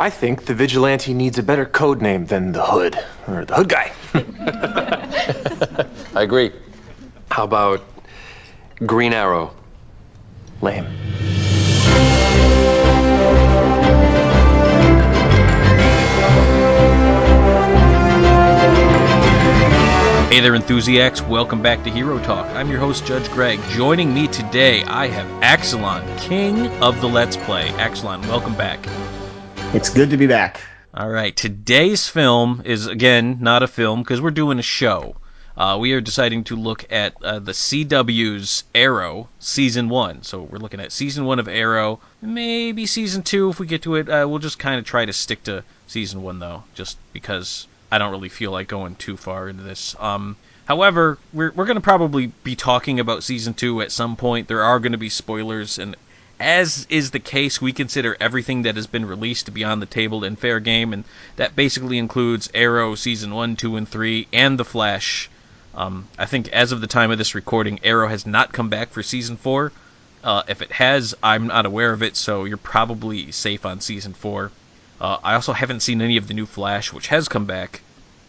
I think the vigilante needs a better code name than the Hood, or the Hood Guy. I agree. How about Green Arrow? Lame. Hey there, Enthusiacs. Welcome back to Hero Talk. I'm your host, Judge Greg. Joining me today, I have Axalon, king of the Let's Play. Axalon, welcome back. It's good to be back. All right, today's film is, again, not a film because we're doing a show. We are deciding to look at the CW's Arrow Season 1. So we're looking at Season 1 of Arrow, maybe Season 2 if we get to it. We'll just kind of try to stick to Season 1, though, just because I don't really feel like going too far into this. However, we're going to probably be talking about Season 2 at some point. There are going to be spoilers, and as is the case, we consider everything that has been released to be on the table in fair game, and that basically includes Arrow Season 1, 2, and 3, and The Flash. I think as of the time of this recording, Arrow has not come back for Season 4. If it has, I'm not aware of it, so you're probably safe on Season 4. I also haven't seen any of the new Flash, which has come back,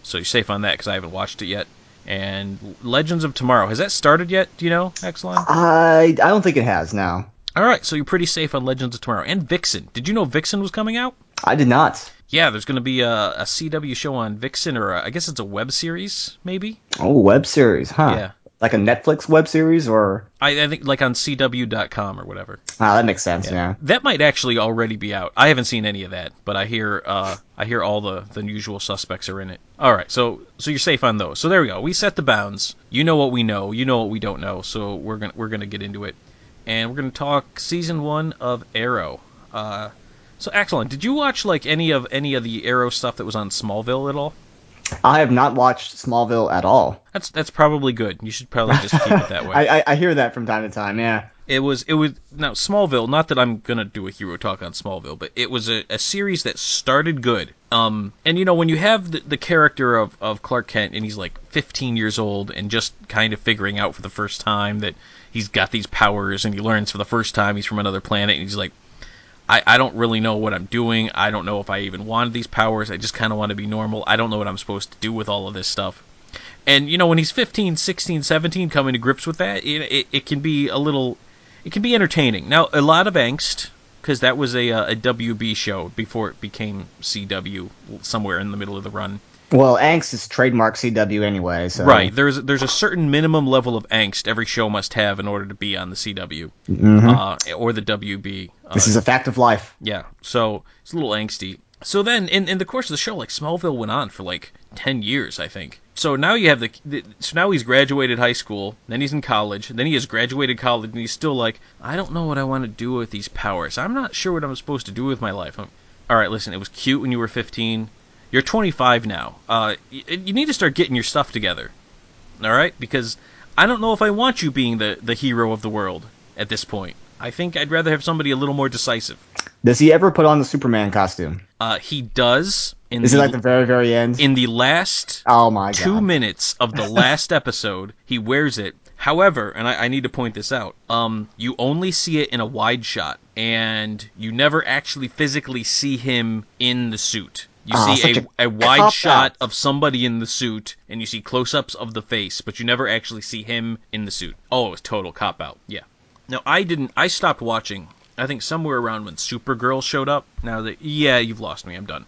so you're safe on that because I haven't watched it yet. And Legends of Tomorrow, has that started yet? Do you know, Axalon? I don't think it has, no. All right, so you're pretty safe on Legends of Tomorrow. And Vixen. Did you know Vixen was coming out? I did not. Yeah, there's going to be a CW show on Vixen, or I guess it's a web series, maybe? Oh, web series, huh? Yeah. Like a Netflix web series, or? I think like on CW.com or whatever. Ah, that makes sense, yeah. That might actually already be out. I haven't seen any of that, but I hear all the usual suspects are in it. All right, so you're safe on those. So there we go. We set the bounds. You know what we know. You know what we don't know. So we're gonna get into it, and we're gonna talk Season 1 of Arrow. So Axalon, did you watch like any of the Arrow stuff that was on Smallville at all? I have not watched Smallville at all. That's probably good. You should probably just keep it that way. I hear that from time to time, yeah. It was now Smallville. Not that I'm gonna do a hero talk on Smallville, but it was a series that started good. And you know when you have the character of Clark Kent and he's like 15 years old and just kind of figuring out for the first time that he's got these powers, and he learns for the first time he's from another planet, and he's like, I don't really know what I'm doing. I don't know if I even wanted these powers. I just kind of want to be normal. I don't know what I'm supposed to do with all of this stuff. And, you know, when he's 15, 16, 17, coming to grips with that, it can be it can be entertaining. Now, a lot of angst, because that was a WB show before it became CW, somewhere in the middle of the run. Well, angst is trademark CW anyway, so... Right, there's a certain minimum level of angst every show must have in order to be on the CW, or the WB. This is a fact of life. Yeah, so it's a little angsty. So then, in the course of the show, like, Smallville went on for, like, 10 years, I think. So now you have so now he's graduated high school, then he's in college, then he has graduated college, and he's still like, I don't know what I want to do with these powers. I'm not sure what I'm supposed to do with my life. All right, listen, it was cute when you were 15. You're 25 now. You need to start getting your stuff together, all right? Because I don't know if I want you being the hero of the world at this point. I think I'd rather have somebody a little more decisive. Does he ever put on the Superman costume? He does. Is it like the very, very end? In the last 2 minutes of the last episode, he wears it. However, and I need to point this out, you only see it in a wide shot, and you never actually physically see him in the suit. You see a wide shot of somebody in the suit, and you see close-ups of the face, but you never actually see him in the suit. Oh, it was total cop-out. Yeah. Now, I stopped watching, I think somewhere around when Supergirl showed up. Yeah, you've lost me, I'm done.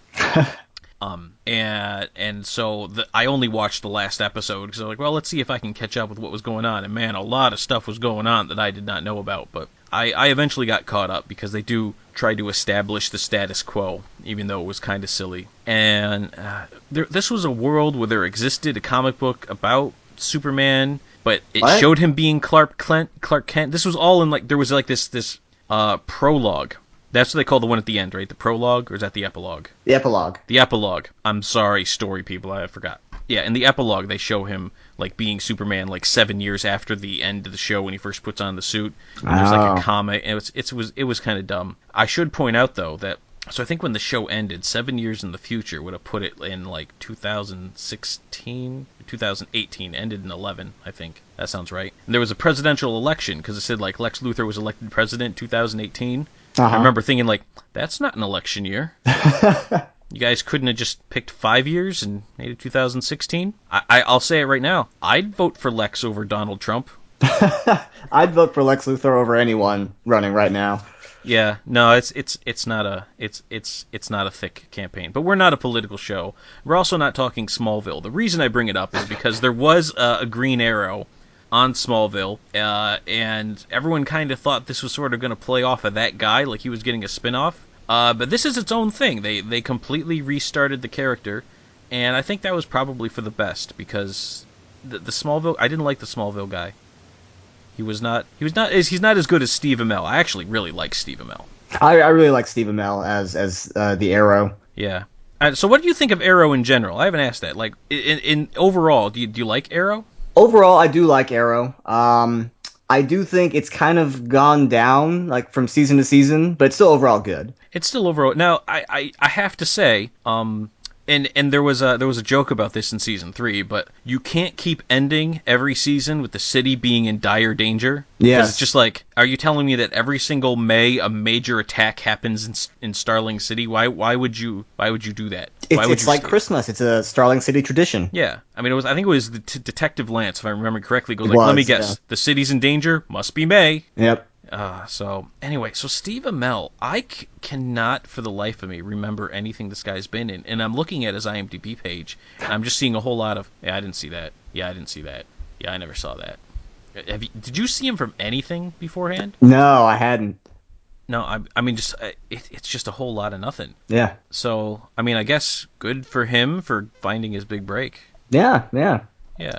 And so I only watched the last episode, because I was like, well, let's see if I can catch up with what was going on. And man, a lot of stuff was going on that I did not know about, but I eventually got caught up, because they do try to establish the status quo, even though it was kind of silly. And this was a world where there existed a comic book about Superman, but it showed him being Clark Kent. This was all in, like, there was like this prologue. That's what they call the one at the end, right? The prologue, or is that the epilogue? The epilogue. The epilogue. I'm sorry, story people, I forgot. Yeah, in the epilogue, they show him, like, being Superman, like, 7 years after the end of the show when he first puts on the suit. And there's, like, a comic, and it was kind of dumb. I should point out, though, that, so I think when the show ended, 7 years in the future would have put it in, like, 2016, 2018, ended in 11, I think. That sounds right. And there was a presidential election, because it said, like, Lex Luthor was elected president in 2018. I remember thinking, like, that's not an election year. You guys couldn't have just picked 5 years and made it 2016? I'll say it right now. I'd vote for Lex over Donald Trump. I'd vote for Lex Luthor over anyone running right now. Yeah, no, it's not a thick campaign. But we're not a political show. We're also not talking Smallville. The reason I bring it up is because there was a Green Arrow on Smallville, and everyone kind of thought this was sort of going to play off of that guy, like he was getting a spin-off. But this is its own thing. They completely restarted the character, and I think that was probably for the best, because the Smallville, I didn't like the Smallville guy. He's not as good as Steve Amell. I actually really like Steve Amell. I really like Steve Amell as the Arrow. Yeah. So what do you think of Arrow in general? I haven't asked that. Like in overall, do you like Arrow? Overall, I do like Arrow. I do think it's kind of gone down, like from season to season, but it's still overall good. It's still overall. Now, I have to say, and there was a joke about this in season 3, but you can't keep ending every season with the city being in dire danger. Yeah, it's just like, are you telling me that every single May a major attack happens in Starling City? Why would you do that? It's like Christmas. It's a Starling City tradition. Yeah, I mean, I think it was Detective Lance, if I remember correctly, goes like, let me guess, yeah. The city's in danger, must be May. Yep. So Steve Amell, I cannot for the life of me remember anything this guy's been in, and I'm looking at his IMDb page, and I'm just seeing a whole lot of, I didn't see that. Yeah, I didn't see that. Yeah, I never saw that. Did you see him from anything beforehand? No, I hadn't. No, I mean, just it's just a whole lot of nothing. Yeah. So, I mean, I guess good for him for finding his big break. Yeah. Yeah.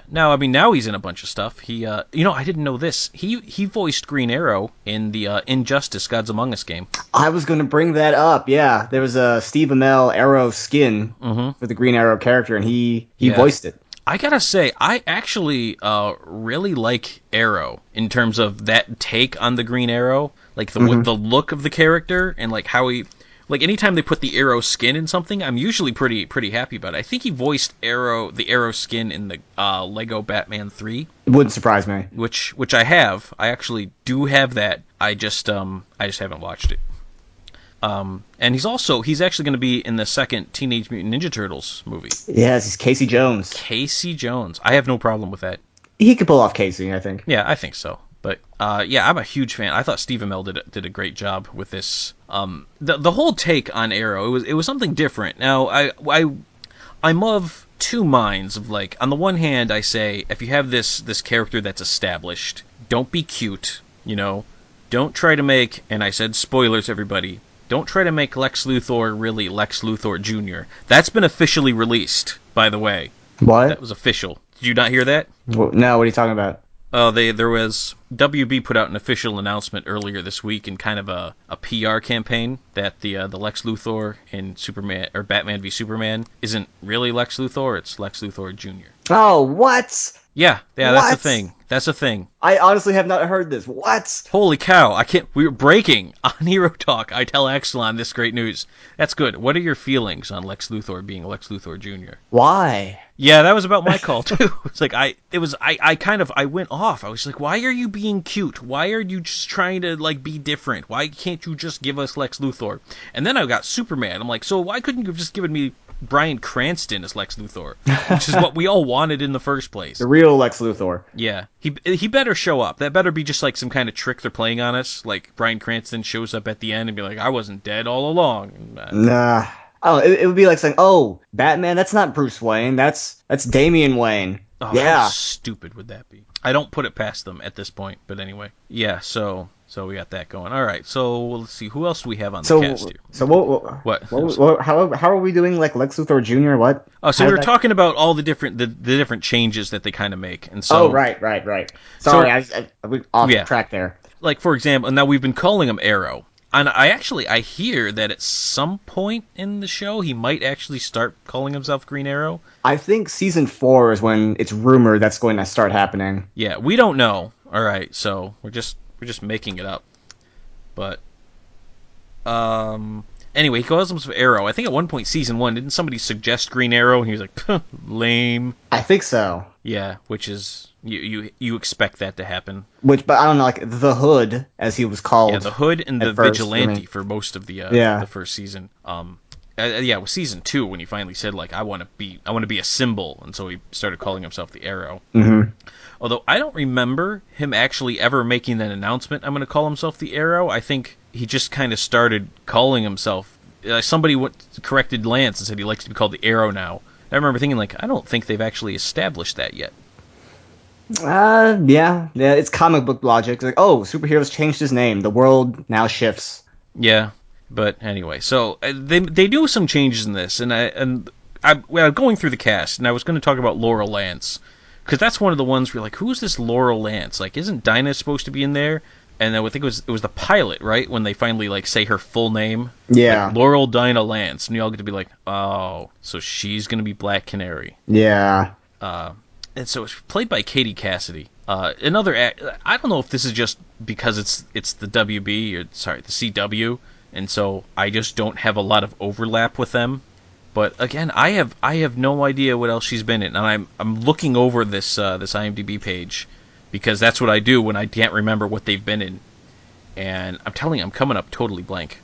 Now, I mean, now he's in a bunch of stuff. He, I didn't know this. He voiced Green Arrow in the Injustice: Gods Among Us game. I was going to bring that up. Yeah, there was a Steve Amell Arrow skin for the Green Arrow character, and he voiced it. I gotta say, I actually really like Arrow in terms of that take on the Green Arrow, like the look of the character and like how he. Like, anytime they put the Arrow skin in something, I'm usually pretty happy about it. I think he voiced the Arrow skin in the Lego Batman 3. It wouldn't surprise me. Which I have. I actually do have that. I just haven't watched it. And he's actually going to be in the second Teenage Mutant Ninja Turtles movie. Yes, he's Casey Jones. Casey Jones. I have no problem with that. He could pull off Casey, I think. Yeah, I think so. But yeah, I'm a huge fan. I thought Steve Amell did a great job with this. The whole take on Arrow, it was something different. Now I'm of two minds of, like, on the one hand, I say, if you have this character that's established, don't be cute, don't try to make, and I said spoilers, everybody, don't try to make Lex Luthor really Lex Luthor Jr. That's been officially released, by the way. What? That was official. Did you not hear that? No, what are you talking about? There was WB put out an official announcement earlier this week in kind of a PR campaign that the Lex Luthor in Superman or Batman v Superman isn't really Lex Luthor, it's Lex Luthor Jr. Oh, what? Yeah, what? That's a thing. That's a thing. I honestly have not heard this. What? Holy cow! We're breaking on Hero Talk. I tell Axalon this great news. That's good. What are your feelings on Lex Luthor being Lex Luthor Jr.? Why? Yeah, that was about my call too. It's like I went off. I was like, why are you being cute? Why are you just trying to, like, be different? Why can't you just give us Lex Luthor? And then I got Superman. I'm like, so why couldn't you have just given me Bryan Cranston as Lex Luthor, which is what we all wanted in the first place? The real Lex Luthor. Yeah, he better show up. That better be just like some kind of trick they're playing on us. Like Bryan Cranston shows up at the end and be like, I wasn't dead all along. Nah. Oh, it would be like saying, "Oh, Batman, that's not Bruce Wayne. That's Damian Wayne." Oh, yeah. How stupid would that be? I don't put it past them at this point. But anyway, yeah. So we got that going. All right. So let's see. Who else do we have on the cast here? So what? How are we doing, like, Lex Luthor Jr.? What? Oh, so we were talking about all the different changes that they kind of make, and so. Oh, right. Sorry, I off track there. Like, for example, now we've been calling him Arrow. And I hear that at some point in the show he might actually start calling himself Green Arrow. I think season 4 is when it's rumored that's going to start happening. Yeah, we don't know. All right, so we're just making it up. But Anyway, he calls himself Arrow. I think at one point, season 1, didn't somebody suggest Green Arrow? And he was like, "Puh, lame." I think so. Yeah, which is you expect that to happen. But I don't know, like the Hood, as he was called. Yeah, the Hood and the first, Vigilante for most of the first season. Yeah, it was season 2 when he finally said like, I want to be a symbol, and so he started calling himself the Arrow. Mm-hmm. Although I don't remember him actually ever making that announcement, I'm going to call himself the Arrow. I think he just kind of started calling himself. Somebody corrected Lance and said he likes to be called the Arrow now. I remember thinking, like, I don't think they've actually established that yet. Yeah, it's comic book logic. It's like, oh, superheroes changed his name. The world now shifts. Yeah, but anyway, so they do some changes in this, and I'm going through the cast, and I was going to talk about Laurel Lance, because that's one of the ones where you're like, who's this Laurel Lance? Like, isn't Dinah supposed to be in there? And I think it was the pilot, right, when they finally like say her full name. Yeah, like, Laurel Dinah Lance, and you all get to be like, oh, so she's going to be Black Canary. Yeah. And so it's played by Katie Cassidy. Another I don't know if this is just because it's the WB or the CW, and so I just don't have a lot of overlap with them. But again, I have no idea what else she's been in, and I'm looking over this IMDb page because that's what I do when I can't remember what they've been in, and I'm telling you, I'm coming up totally blank.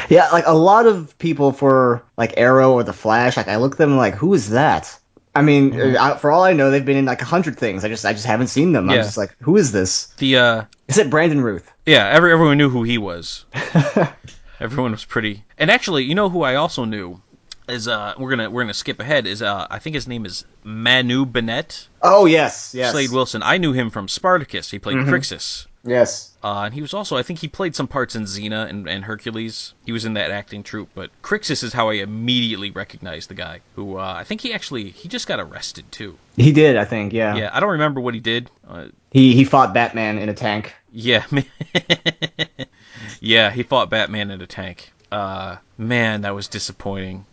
Yeah, like a lot of people for like Arrow or the Flash, like I look at them like, who is that? I mean, for all I know, they've been in like 100 things. I just haven't seen them. Yeah. I'm just like, who is this? Is it Brandon Ruth? Yeah, everyone knew who he was. Everyone was pretty. And actually, you know who I also knew is we're gonna skip ahead. Is I think his name is Manu Bennett. Oh yes. Slade Wilson. I knew him from Spartacus. He played Crixus. Yes. And he was also, I think he played some parts in Xena and Hercules. He was in that acting troupe, but Crixus is how I immediately recognized the guy, who I think he just got arrested too. He did, I think, yeah. Yeah, I don't remember what he did. He fought Batman in a tank. Yeah. Yeah, he fought Batman in a tank. Man, that was disappointing.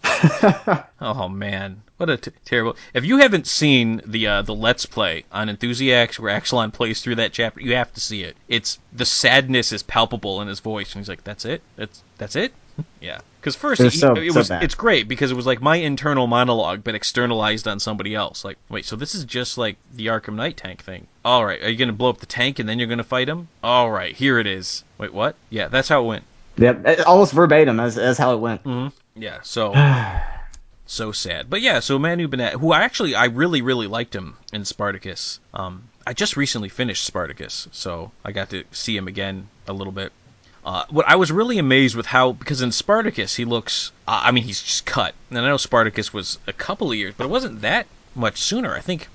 Oh man, what a terrible! If you haven't seen the Let's Play on Enthusiacs where Axalon plays through that chapter, you have to see it. It's the sadness is palpable in his voice, and he's like, "That's it? That's it?" Yeah, because first it's great because it was like my internal monologue, but externalized on somebody else. Like, wait, so this is just like the Arkham Knight tank thing. All right, are you gonna blow up the tank and then you're gonna fight him? All right, here it is. Wait, what? Yeah, that's how it went. Yep, almost verbatim as how it went. Mm-hmm. Yeah, so so sad. But yeah, so Manu Bennett, who I really really liked him in Spartacus. I just recently finished Spartacus, so I got to see him again a little bit. What I was really amazed with because in Spartacus he looks, I mean he's just cut. And I know Spartacus was a couple of years, but it wasn't that much sooner. I think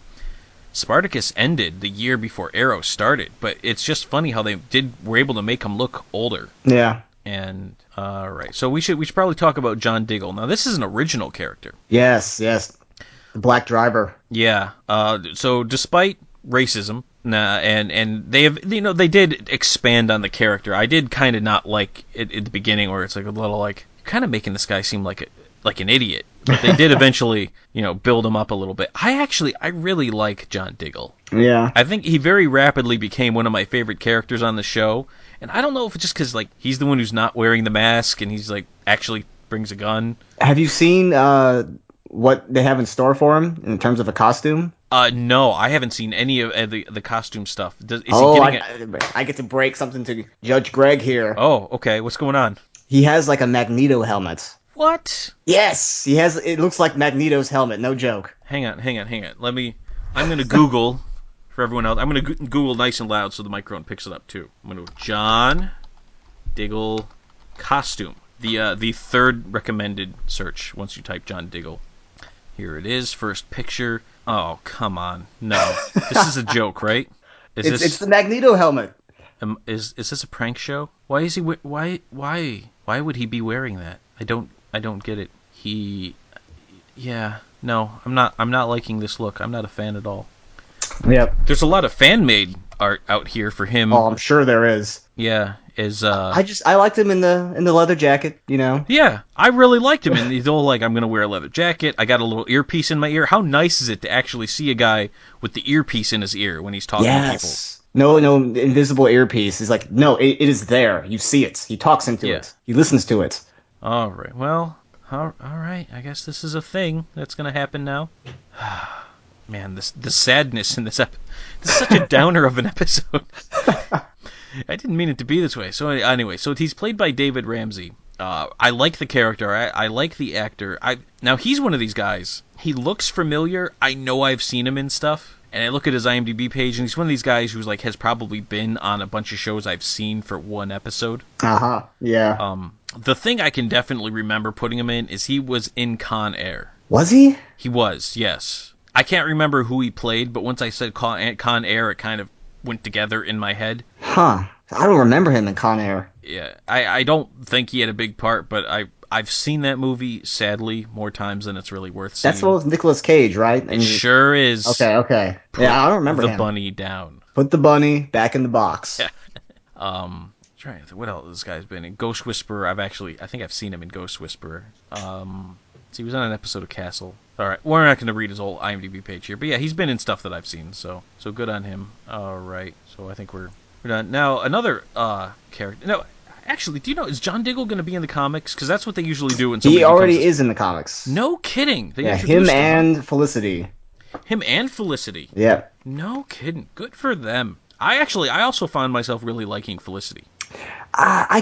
Spartacus ended the year before Arrow started, but it's just funny how they were able to make him look older. Yeah. And right, so we should probably talk about John Diggle. Now this is an original character. Yes, the Black Driver. Yeah. So despite racism, and they did expand on the character. I did kind of not like it at the beginning, where it's like a little like kind of making this guy seem like an idiot. But they did eventually, build him up a little bit. I really like John Diggle. Yeah. I think he very rapidly became one of my favorite characters on the show. And I don't know if it's just because, like, he's the one who's not wearing the mask and he's, like, actually brings a gun. Have you seen what they have in store for him in terms of a costume? No, I haven't seen any of the costume stuff. I get to break something to Judge Greg here. Oh, okay. What's going on? He has, like, a Magneto helmet. What? Yes! It looks like Magneto's helmet, no joke. Hang on. I'm going to Google... For everyone else, I'm going to Google nice and loud so the microphone picks it up too. I'm going to John Diggle costume. The third recommended search once you type John Diggle. Here it is, first picture. Oh, come on. No. This is a joke, right? It's the Magneto helmet. Is this a prank show? Why is he why would he be wearing that? I don't get it. No, I'm not liking this look. I'm not a fan at all. Yep. There's a lot of fan-made art out here for him. Oh, I'm sure there is. Yeah, I liked him in the leather jacket, Yeah, I really liked him, and he's all like, I'm gonna wear a leather jacket. I got a little earpiece in my ear. How nice is it to actually see a guy with the earpiece in his ear when he's talking to people? No invisible earpiece. He's like, no, it is there. You see it. He talks into it. He listens to it. All right. Well, all right. I guess this is a thing that's going to happen now. Man, the sadness in this this is such a downer of an episode. I didn't mean it to be this way. So anyway, so he's played by David Ramsey. I like the character. I like the actor. Now he's one of these guys. He looks familiar. I know I've seen him in stuff. And I look at his IMDb page, and he's one of these guys who's like has probably been on a bunch of shows I've seen for one episode. Yeah. The thing I can definitely remember putting him in is he was in Con Air. Was he? He was, yes. I can't remember who he played, but once I said Con Air, it kind of went together in my head. Huh. I don't remember him in Con Air. Yeah, I don't think he had a big part, but I've seen that movie, sadly, more times than it's really worth seeing. That's what was Nicolas Cage, right? It sure is. Okay. Yeah, I don't remember the him. bunny down. Put the bunny back in the box. Yeah. Trying to think, what else this guy's been in? Ghost Whisperer. I think I've seen him in Ghost Whisperer. So he was on an episode of Castle. All right, we're not going to read his whole IMDb page here, but yeah, he's been in stuff that I've seen, so good on him. All right, so I think we're done. Now another character. No, actually, do you know, is John Diggle going to be in the comics? Because that's what they usually do when somebody He already is in the comics. No kidding. Yeah, him and Felicity. Him and Felicity. Yeah. No kidding. Good for them. I also found myself really liking Felicity. I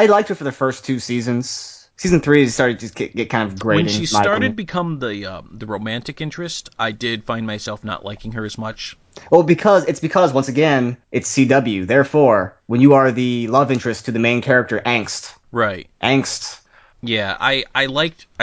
liked her for the first 2 seasons. Season 3 started to get kind of grating. When she started to become the romantic interest, I did find myself not liking her as much. Well, because once again it's CW. Therefore, when you are the love interest to the main character, angst. Right. Angst. Yeah, I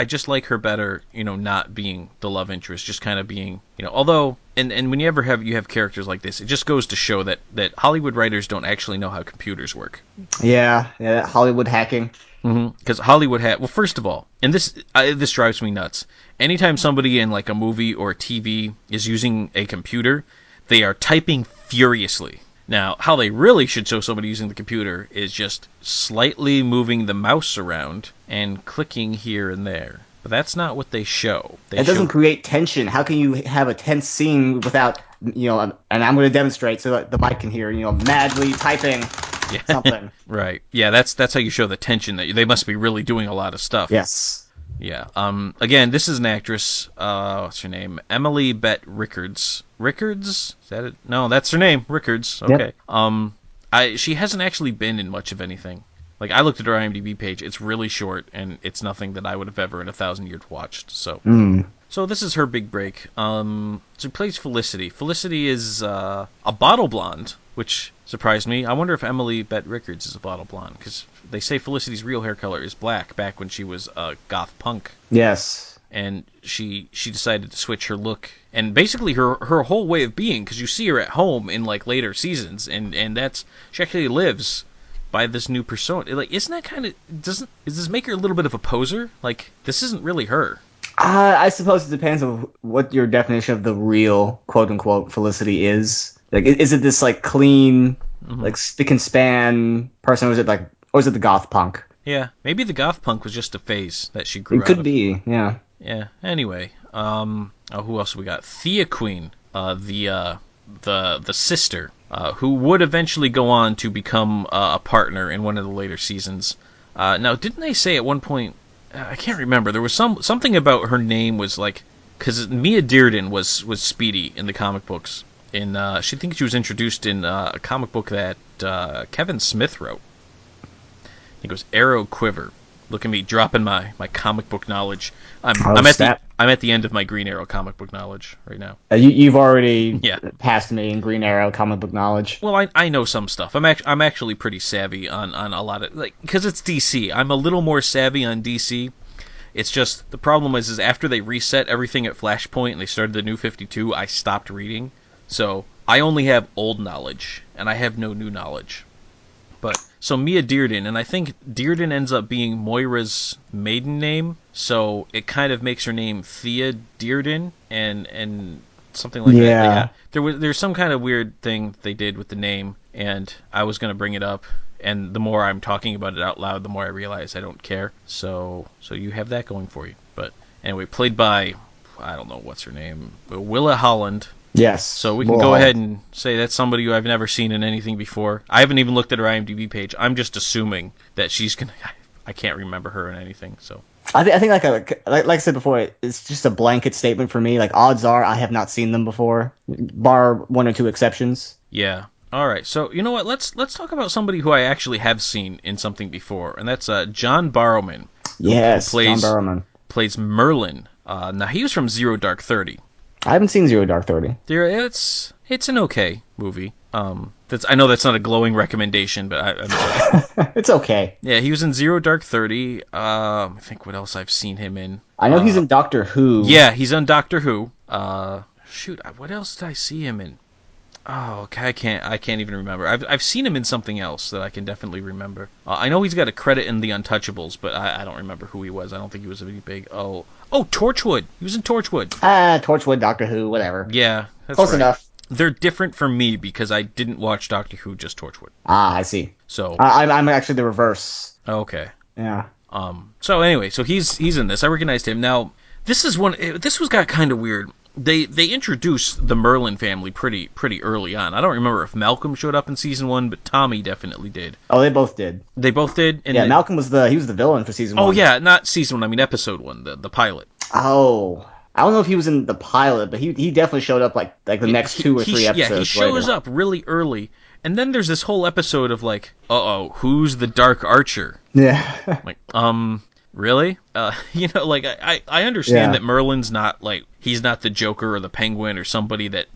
just like her better, not being the love interest, just kind of being, although and when you have characters like this, it just goes to show that Hollywood writers don't actually know how computers work. Yeah, Hollywood hacking. Because Hollywood well, first of all, and this drives me nuts. Anytime somebody in like a movie or a TV is using a computer, they are typing furiously. Now, how they really should show somebody using the computer is just slightly moving the mouse around and clicking here and there. But that's not what they show. It doesn't create tension. How can you have a tense scene without, and I'm going to demonstrate so that the mic can hear, madly typing something. Right. Yeah, that's how you show the tension, that they must be really doing a lot of stuff. Yes. Yeah. Again, this is an actress. What's her name? Emily Bett Rickards. Rickards? Is that it? No, that's her name. Rickards. Okay. Yep. She hasn't actually been in much of anything. Like, I looked at her IMDb page. It's really short, and it's nothing that I would have ever in 1,000 years watched. So. So this is her big break. She plays Felicity. Felicity is a bottle blonde, which surprised me. I wonder if Emily Bett Rickards is a bottle blonde, because they say Felicity's real hair color is black back when she was goth punk. Yes. And she decided to switch her look and basically her whole way of being, because you see her at home in like later seasons, and that's she actually lives by this new persona. Like, isn't that kind of does this make her a little bit of a poser? Like, this isn't really her. I suppose it depends on what your definition of the real quote unquote Felicity is. Like, is it this like clean, like spick and span person, or is it the goth punk? Yeah, maybe the goth punk was just a phase that she grew out of. It could be, yeah. Yeah. Anyway, who else we got? Thea Queen, the sister, who would eventually go on to become a partner in one of the later seasons. Now, didn't they say at one point? I can't remember. There was something about her name was like, because Mia Dearden was Speedy in the comic books. She thinks she was introduced in a comic book that Kevin Smith wrote. I think it was Arrow Quiver. Look at me dropping my comic book knowledge. I'm at the end of my Green Arrow comic book knowledge right now. You've already passed me in Green Arrow comic book knowledge. Well, I know some stuff. I'm actually pretty savvy on a lot of, like, because it's DC. I'm a little more savvy on DC. It's just the problem is after they reset everything at Flashpoint and they started the New 52, I stopped reading. So I only have old knowledge and I have no new knowledge. But so Mia Dearden, and I think Dearden ends up being Moira's maiden name, so it kind of makes her name Thea Dearden, and something like that. Yeah. There's some kind of weird thing they did with the name, and I was going to bring it up, and the more I'm talking about it out loud, the more I realize I don't care. So you have that going for you. But anyway, played by, I don't know what's her name, Willa Holland. Yes. So we can go ahead and say that's somebody who I've never seen in anything before. I haven't even looked at her IMDb page. I'm just assuming that she's gonna. I can't remember her in anything. So I think like I said before, it's just a blanket statement for me. Like odds are I have not seen them before, bar one or two exceptions. Yeah. All right. So you know what? Let's talk about somebody who I actually have seen in something before, and that's John Barrowman. Yes, who plays, John Barrowman plays Merlin. Now he was from Zero Dark 30. I haven't seen Zero Dark 30. It's an okay movie. I know that's not a glowing recommendation, but I'm sorry. It's okay. Yeah, he was in Zero Dark 30. I think what else I've seen him in. I know he's in Doctor Who. Yeah, he's on Doctor Who. Shoot, what else did I see him in? Oh, okay, I can't even remember. I've seen him in something else that I can definitely remember. I know he's got a credit in The Untouchables, but I don't remember who he was. I don't think he was really big. Oh, Torchwood. He was in Torchwood. Torchwood, Doctor Who, whatever. Yeah, that's close right. enough. They're different from me because I didn't watch Doctor Who, just Torchwood. I see. So I'm actually the reverse. Okay. Yeah. So anyway, so he's in this. I recognized him. Now, this got kind of weird. They introduced the Merlin family pretty early on. I don't remember if Malcolm showed up in season 1, but Tommy definitely did. Oh, they both did. They both did. And yeah, Malcolm was the villain for season 1. Oh yeah, not season 1. I mean episode 1, the pilot. Oh, I don't know if he was in the pilot, but he definitely showed up like the next 2 or 3 episodes. Yeah, he shows up really early, and then there's this whole episode of like, who's the Dark Archer? Yeah. Like, really? Like I understand that Merlin's not like, he's not the Joker or the Penguin or somebody that,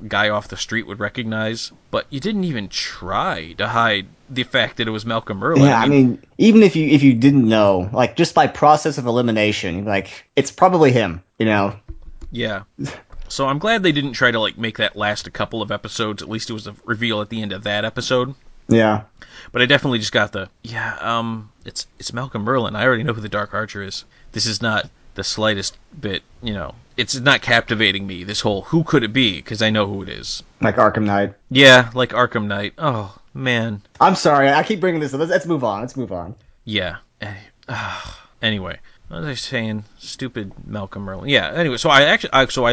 guy off the street would recognize, but you didn't even try to hide the fact that it was Malcolm Merlin. Yeah, I mean, even if you didn't know, like just by process of elimination, like it's probably him, Yeah. So I'm glad they didn't try to like make that last a couple of episodes. At least it was a reveal at the end of that episode. Yeah. But I definitely just got it's Malcolm Merlin. I already know who the Dark Archer is. This is not the slightest bit, it's not captivating me, this whole who could it be, because I know who it is. Like Arkham Knight. Yeah, like Arkham Knight. Oh, man. I'm sorry, I keep bringing this up. Let's move on. Yeah. Anyway, what was I saying? Stupid Malcolm Merlin. Yeah, anyway, so I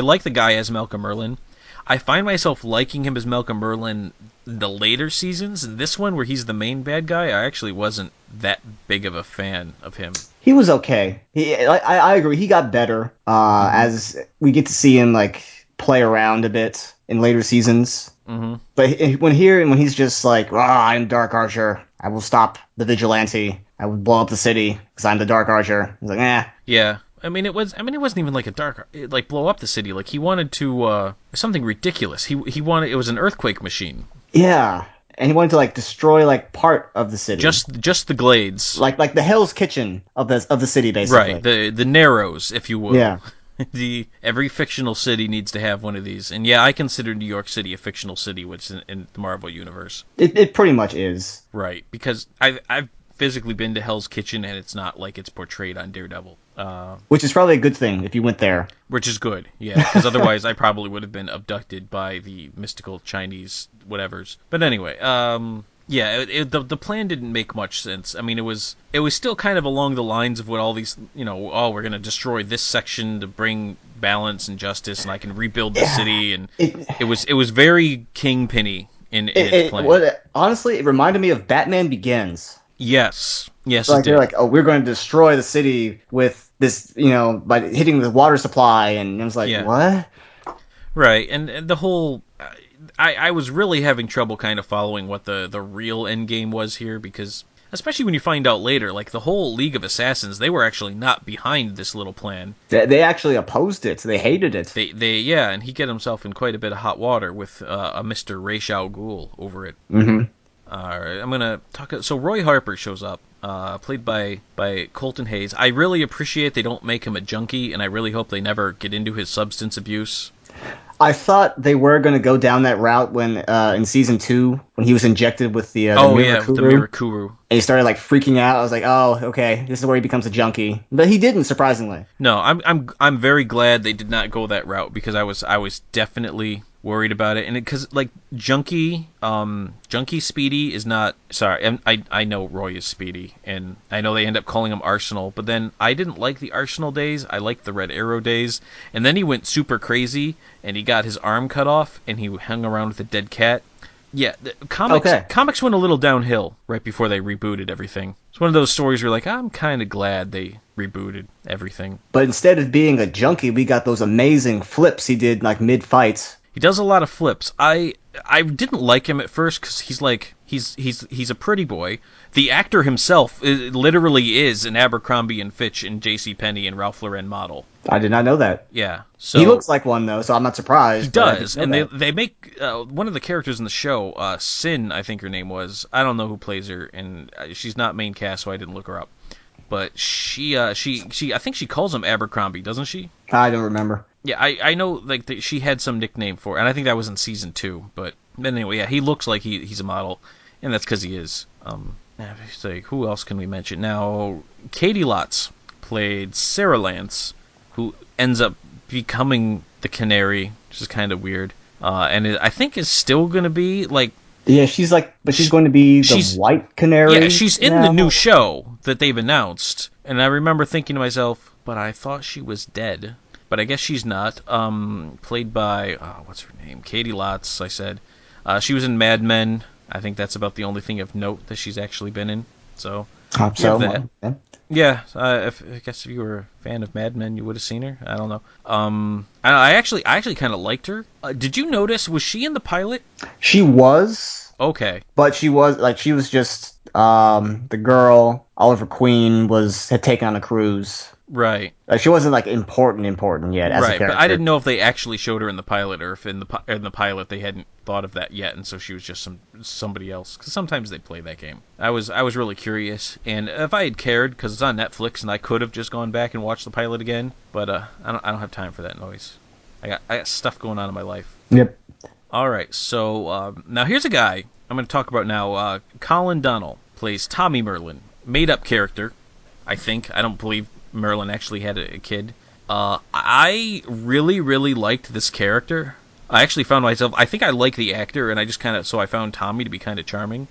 like the guy as Malcolm Merlin. I find myself liking him as Malcolm Merlin the later seasons. This one, where he's the main bad guy, I actually wasn't that big of a fan of him. He was okay. I agree. He got better as we get to see him like play around a bit in later seasons. Mm-hmm. But when he's just like, I'm Dark Archer. I will stop the vigilante. I will blow up the city because I'm the Dark Archer. He's like, eh. Yeah. I mean, it wasn't even like like blow up the city. Like he wanted to something ridiculous. He wanted, it was an earthquake machine. Yeah, and he wanted to like destroy like part of the city. Just the glades. Like the Hell's Kitchen of the city, basically. Right. The Narrows, if you will. Yeah. Every fictional city needs to have one of these, and yeah, I consider New York City a fictional city, which is in the Marvel universe. It pretty much is. Right, because I've physically been to Hell's Kitchen, and it's not like it's portrayed on Daredevil. Which is probably a good thing if you went there. Which is good, yeah, because otherwise I probably would have been abducted by the mystical Chinese whatevers. But anyway, the plan didn't make much sense. I mean, it was still kind of along the lines of what all these, we're going to destroy this section to bring balance and justice, and I can rebuild the city, and it was very Kingpin-y in its plan. Honestly, it reminded me of Batman Begins. Yes, like they're like, we're going to destroy the city with this, by hitting the water supply, and it was like, what? Right, and the whole, I was really having trouble kind of following what the real end game was here, because especially when you find out later, like the whole League of Assassins, they were actually not behind this little plan. They actually opposed it. They hated it. And he got himself in quite a bit of hot water with a Mr. Ra's al Ghul over it. Mm-hmm. All right, I'm gonna talk. So Roy Harper shows up, played by Colton Hayes. I really appreciate they don't make him a junkie, and I really hope they never get into his substance abuse. I thought they were going to go down that route when in season 2 when he was injected with the Mirakuru. And he started like freaking out. I was like, oh, okay, this is where he becomes a junkie. But he didn't, surprisingly. No, I'm very glad they did not go that route, because I was definitely worried about it, and because like Junkie Speedy is not. Sorry, I know Roy is Speedy, and I know they end up calling him Arsenal, but then I didn't like the Arsenal days. I liked the Red Arrow days, and then he went super crazy, and he got his arm cut off, and he hung around with a dead cat. Yeah, the comics went a little downhill right before they rebooted everything. It's one of those stories where like, I'm kind of glad they rebooted everything. But instead of being a junkie, we got those amazing flips he did like mid-fights. He does a lot of flips. I didn't like him at first because he's a pretty boy. The actor himself literally is an Abercrombie and Fitch and JCPenney and Ralph Lauren model. I did not know that. Yeah, so he looks like one though, so I'm not surprised. He does, and they make one of the characters in the show, Sin, I think her name was. I don't know who plays her, and she's not main cast, so I didn't look her up. But she I think she calls him Abercrombie, doesn't she? I don't remember. Yeah, I know like she had some nickname for it, and I think that was in season 2. But anyway, yeah, he looks like he's a model, and that's because he is. It's like, who else can we mention? Now, Katie Lotz played Sarah Lance, who ends up becoming the Canary, which is kind of weird. And I think is still going to be like. Yeah, she's going to be the White Canary. Yeah, she's in the new show that they've announced, and I remember thinking to myself, but I thought she was dead. But I guess she's not. Played by what's her name? Katie Lotz. I said she was in Mad Men. I think that's about the only thing of note that she's actually been in. So that. Yeah, I guess if you were a fan of Mad Men, you would have seen her. I don't know. I actually kind of liked her. Did you notice? Was she in the pilot? She was. Okay. But she was just the girl Oliver Queen had taken on a cruise. Right. She wasn't like important yet as a character. But I didn't know if they actually showed her in the pilot, or if in the pilot they hadn't thought of that yet, and so she was just somebody else. Because sometimes they play that game. I was really curious, and if I had cared, because it's on Netflix, and I could have just gone back and watched the pilot again, but I don't have time for that noise. I got stuff going on in my life. Yep. All right, so now here's a guy I'm going to talk about now. Colin Donnell plays Tommy Merlin, made up character, I think. I don't believe Merlin actually had a kid. I really, really liked this character. I actually found myself, I think I like the actor, and I found Tommy to be kind of charming.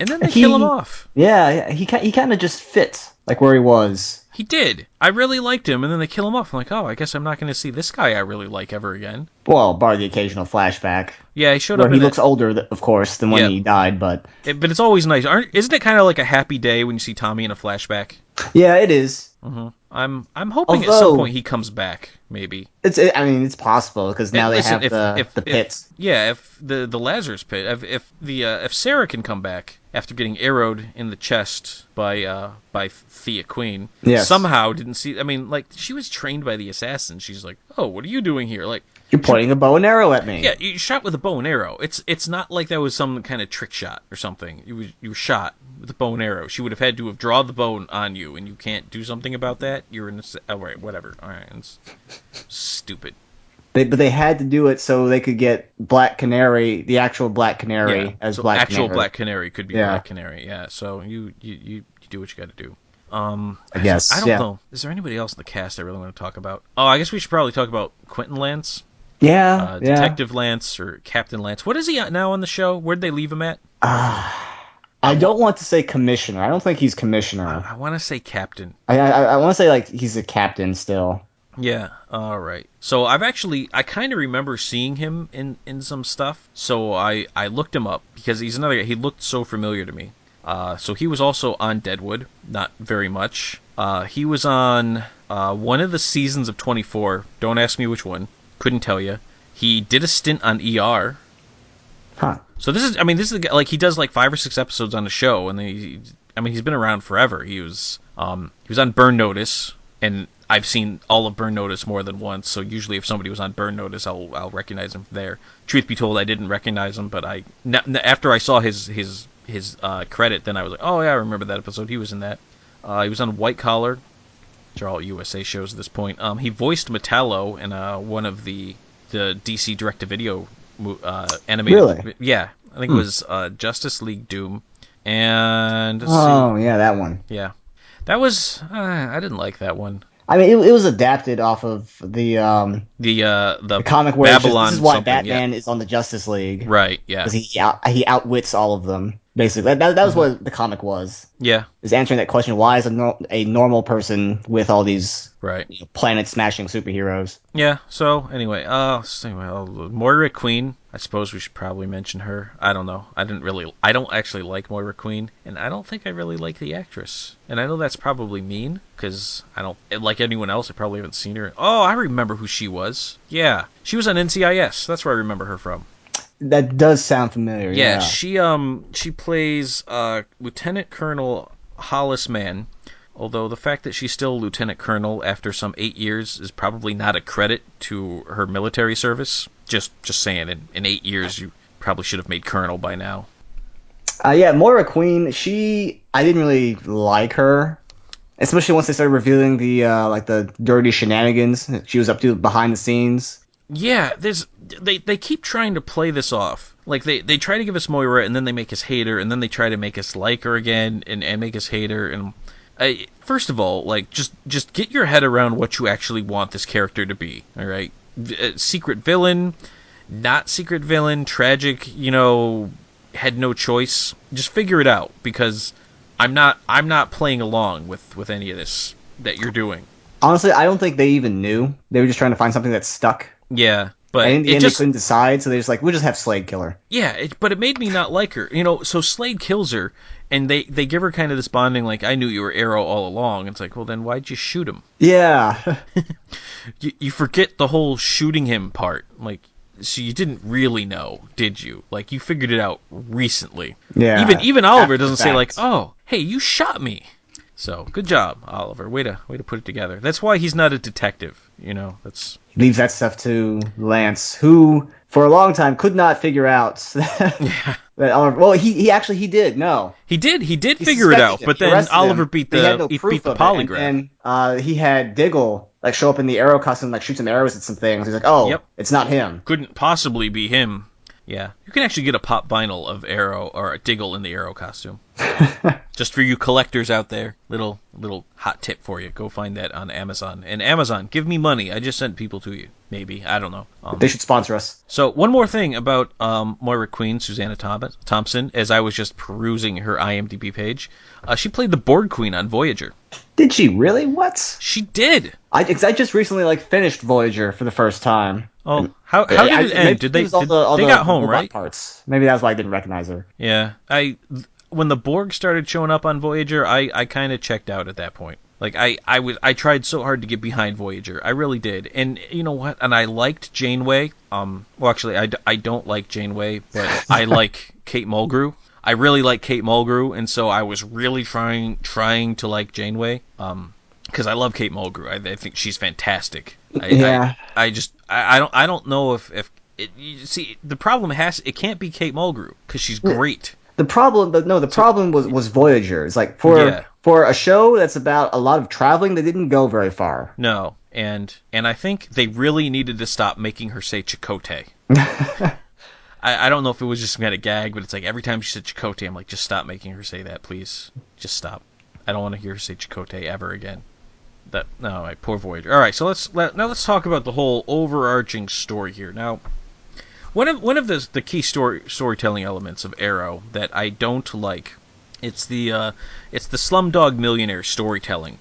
And then they kill him off. Yeah, he kind of just fits, like where he was. He did. I really liked him, and then they kill him off. I'm like, oh, I guess I'm not going to see this guy I really like ever again. Well, bar the occasional flashback. Yeah, he showed up. Where he looks older, of course, than when he died, but it's always nice. Isn't it kind of like a happy day when you see Tommy in a flashback? Yeah, it is. Mm-hmm. I'm hoping at some point he comes back. Maybe it's possible because now they have the pits. If the Lazarus pit, if Sarah can come back after getting arrowed in the chest by Thea Queen, somehow didn't see. I mean, like she was trained by the assassin. She's like, oh, what are you doing here? Like you're pointing a bow and arrow at me. Yeah, you shot with a bow and arrow. It's not like that was some kind of trick shot or something. You were shot with a bow and arrow. She would have had to have drawn the bow on you, and you can't do something about that. You're in a... Oh, right, whatever. All right, it's stupid. But they had to do it so they could get Black Canary, the actual Black Canary, as so Black Canary. Actual Black Canary could be Black Canary, yeah. So you do what you got to do. I guess. I don't know. Is there anybody else in the cast I really want to talk about? Oh, I guess we should probably talk about Quentin Lance. Yeah, Detective Lance or Captain Lance. What is he at now on the show? Where'd they leave him at? I don't want to say commissioner. I don't think he's commissioner. I want to say captain. I want to say like he's a captain still. Yeah, all right. So I kind of remember seeing him in some stuff. So I looked him up because he's another guy. He looked so familiar to me. So he was also on Deadwood, not very much. He was on one of the seasons of 24. Don't ask me which one. Couldn't tell you. He did a stint on ER. Huh. So this is a guy, like he does like 5 or 6 episodes on the show, and he's been around forever. He was on Burn Notice, and I've seen all of Burn Notice more than once. So usually, if somebody was on Burn Notice, I'll recognize him there. Truth be told, I didn't recognize him, but after I saw his credit, then I was like, oh yeah, I remember that episode. He was in that. He was on White Collar, which are all USA shows at this point. He voiced Metallo in one of the DC direct-to-video animated. Really? Yeah, I think it was Justice League Doom. And yeah, that one. Yeah, that was I didn't like that one. I mean, it was adapted off of the comic where it's just, Babylon this is why something, Batman is on the Justice League. Right, yeah. Because he outwits all of them. Basically, that was what the comic was. Yeah. Is answering that question: why is a normal person with all these Right. planet smashing superheroes? Yeah. So anyway, Moira Queen. I suppose we should probably mention her. I don't know. I don't actually like Moira Queen, and I don't think I really like the actress. And I know that's probably mean because I don't like anyone else. I probably haven't seen her. Oh, I remember who she was. Yeah, she was on NCIS. That's where I remember her from. That does sound familiar. Yeah, Yeah. she plays Lieutenant Colonel Hollis Mann. Although the fact that she's still Lieutenant Colonel after some 8 years is probably not a credit to her military service. Just saying, in 8 years you probably should have made Colonel by now. Yeah, Moira Queen. I didn't really like her, especially once they started revealing the dirty shenanigans that she was up to behind the scenes. Yeah, they keep trying to play this off. Like they try to give us Moira and then they make us hate her and then they try to make us like her again and make us hate her and first of all, like just get your head around what you actually want this character to be, all right? Secret villain, not secret villain, tragic, had no choice. Just figure it out because I'm not playing along with any of this that you're doing. Honestly, I don't think they even knew. They were just trying to find something that stuck. Yeah, but and in the end, they couldn't decide, so they just we'll just have Slade kill her. Yeah, but it made me not like her. So Slade kills her, and they give her kind of this bonding, like, I knew you were Arrow all along. It's like, well, then why'd you shoot him? Yeah. you forget the whole shooting him part. Like, so you didn't really know, did you? Like, you figured it out recently. Yeah. Even Oliver doesn't say, like, oh, hey, you shot me. So, good job, Oliver. Way to put it together. That's why he's not a detective, That's he leaves that stuff to Lance, who for a long time could not figure out that Oliver. Well, he did. No, he did figure it out, but then Oliver beat the polygraph, and he had Diggle show up in the Arrow costume, shoot some arrows at some things. He's like, oh, yep. It's not him. Couldn't possibly be him. Yeah, you can actually get a pop vinyl of Arrow or a Diggle in the Arrow costume. Just for you collectors out there, little hot tip for you. Go find that on Amazon. And Amazon, give me money. I just sent people to you. Maybe, I don't know. They should sponsor us. So one more thing about Moira Queen, Susanna Thompson. As I was just perusing her IMDb page, she played the Borg Queen on Voyager. Did she really? What? She did. I just recently finished Voyager for the first time. Oh, how did it end? Did they got home, right? Parts. Maybe that's why I didn't recognize her. Yeah, when the Borg started showing up on Voyager, I kind of checked out at that point. Like I tried so hard to get behind Voyager, I really did. And you know what? And I liked Janeway. Well, actually, I don't like Janeway, but I like Kate Mulgrew. I really like Kate Mulgrew, and so I was really trying to like Janeway. Because I love Kate Mulgrew. I think she's fantastic. I don't know if you see the problem it can't be Kate Mulgrew because she's great. The problem was Voyager. It's for a show that's about a lot of traveling, they didn't go very far. No, and I think they really needed to stop making her say Chakotay. I don't know if it was just kind of gag, but it's like every time she said Chakotay, I'm like, just stop making her say that, please. Just stop. I don't want to hear her say Chakotay ever again. Poor Voyager. All right, so let's talk about the whole overarching story here. Now, one of the key storytelling elements of Arrow that I don't like, it's the Slumdog Millionaire storytelling,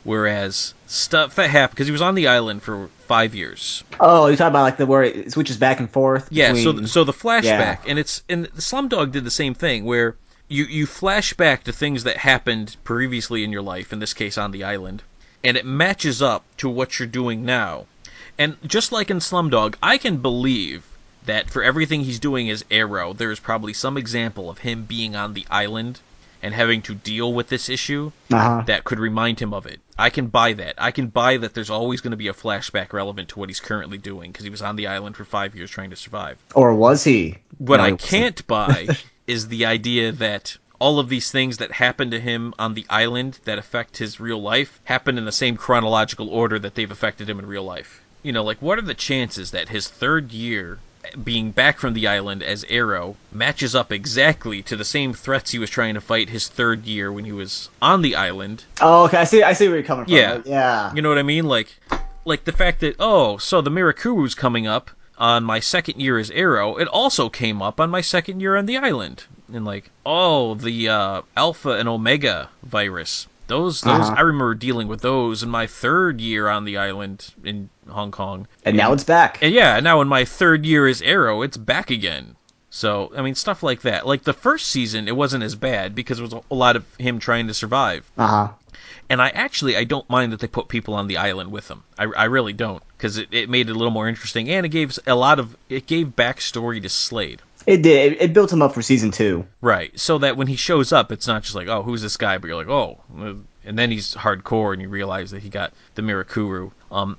whereas stuff that happened because he was on the island for 5 years. Oh, you're talking about where it switches back and forth. Yeah, so the flashback, and the Slumdog did the same thing where you flash back to things that happened previously in your life, in this case on the island, and it matches up to what you're doing now. And just like in Slumdog, I can believe that for everything he's doing as Arrow, there's probably some example of him being on the island and having to deal with this issue that could remind him of it. I can buy that. I can buy that there's always going to be a flashback relevant to what he's currently doing because he was on the island for 5 years trying to survive. Or was he? What I can't buy is the idea that all of these things that happen to him on the island that affect his real life happen in the same chronological order that they've affected him in real life. What are the chances that his third year being back from the island as Arrow matches up exactly to the same threats he was trying to fight his third year when he was on the island. Oh, okay. I see where you're coming from. Yeah. Yeah. You know what I mean? Like the fact that, so the Mirakuru's coming up on my second year as Arrow. It also came up on my second year on the island. And the Alpha and Omega virus. Those I remember dealing with those in my third year on the island in Hong Kong. And now it's back. And yeah, now in my third year as Arrow, it's back again. So, I mean, stuff like that. Like the first season, it wasn't as bad because it was a lot of him trying to survive. And I don't mind that they put people on the island with him. I really don't, because it made it a little more interesting, and it gave backstory to Slade. It did. It built him up for season 2. Right, so that when he shows up, it's not just like, oh, who's this guy? But you're like, oh, and then he's hardcore, and you realize that he got the Mirakuru.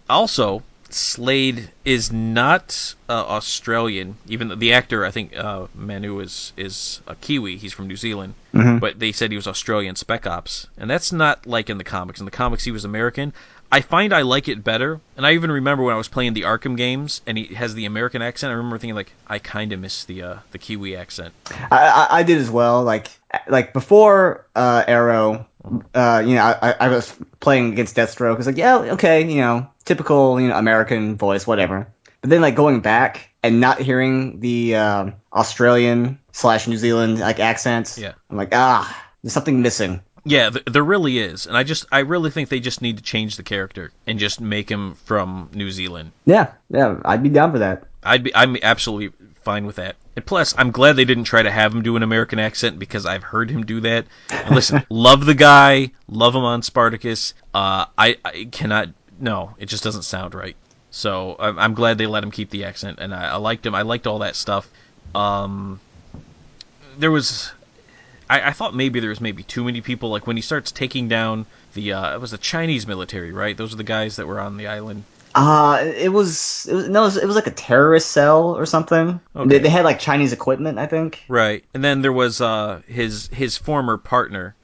Also, Slade is not Australian. Even the actor, I think Manu is a Kiwi. He's from New Zealand, but they said he was Australian Spec Ops, and that's not like in the comics. In the comics, he was American. I find I like it better, and I even remember when I was playing the Arkham games, and he has the American accent. I remember thinking like, I kind of miss the Kiwi accent. I did as well. Like before Arrow, I was playing against Deathstroke. It's like, yeah, okay, typical, American voice, whatever. But then going back and not hearing the Australian / New Zealand accents, I'm like, there's something missing. Yeah, there really is, and I really think they just need to change the character and just make him from New Zealand. Yeah, I'd be down for that. I'm absolutely fine with that. And plus, I'm glad they didn't try to have him do an American accent, because I've heard him do that. And listen, love the guy, love him on Spartacus. I cannot. No, it just doesn't sound right. So I'm glad they let him keep the accent, and I liked him. I liked all that stuff. There was. I thought maybe there was too many people. Like when he starts taking down it was the Chinese military, right? Those are the guys that were on the island. It was like a terrorist cell or something. Okay. They had Chinese equipment, I think. Right, and then there was his former partner.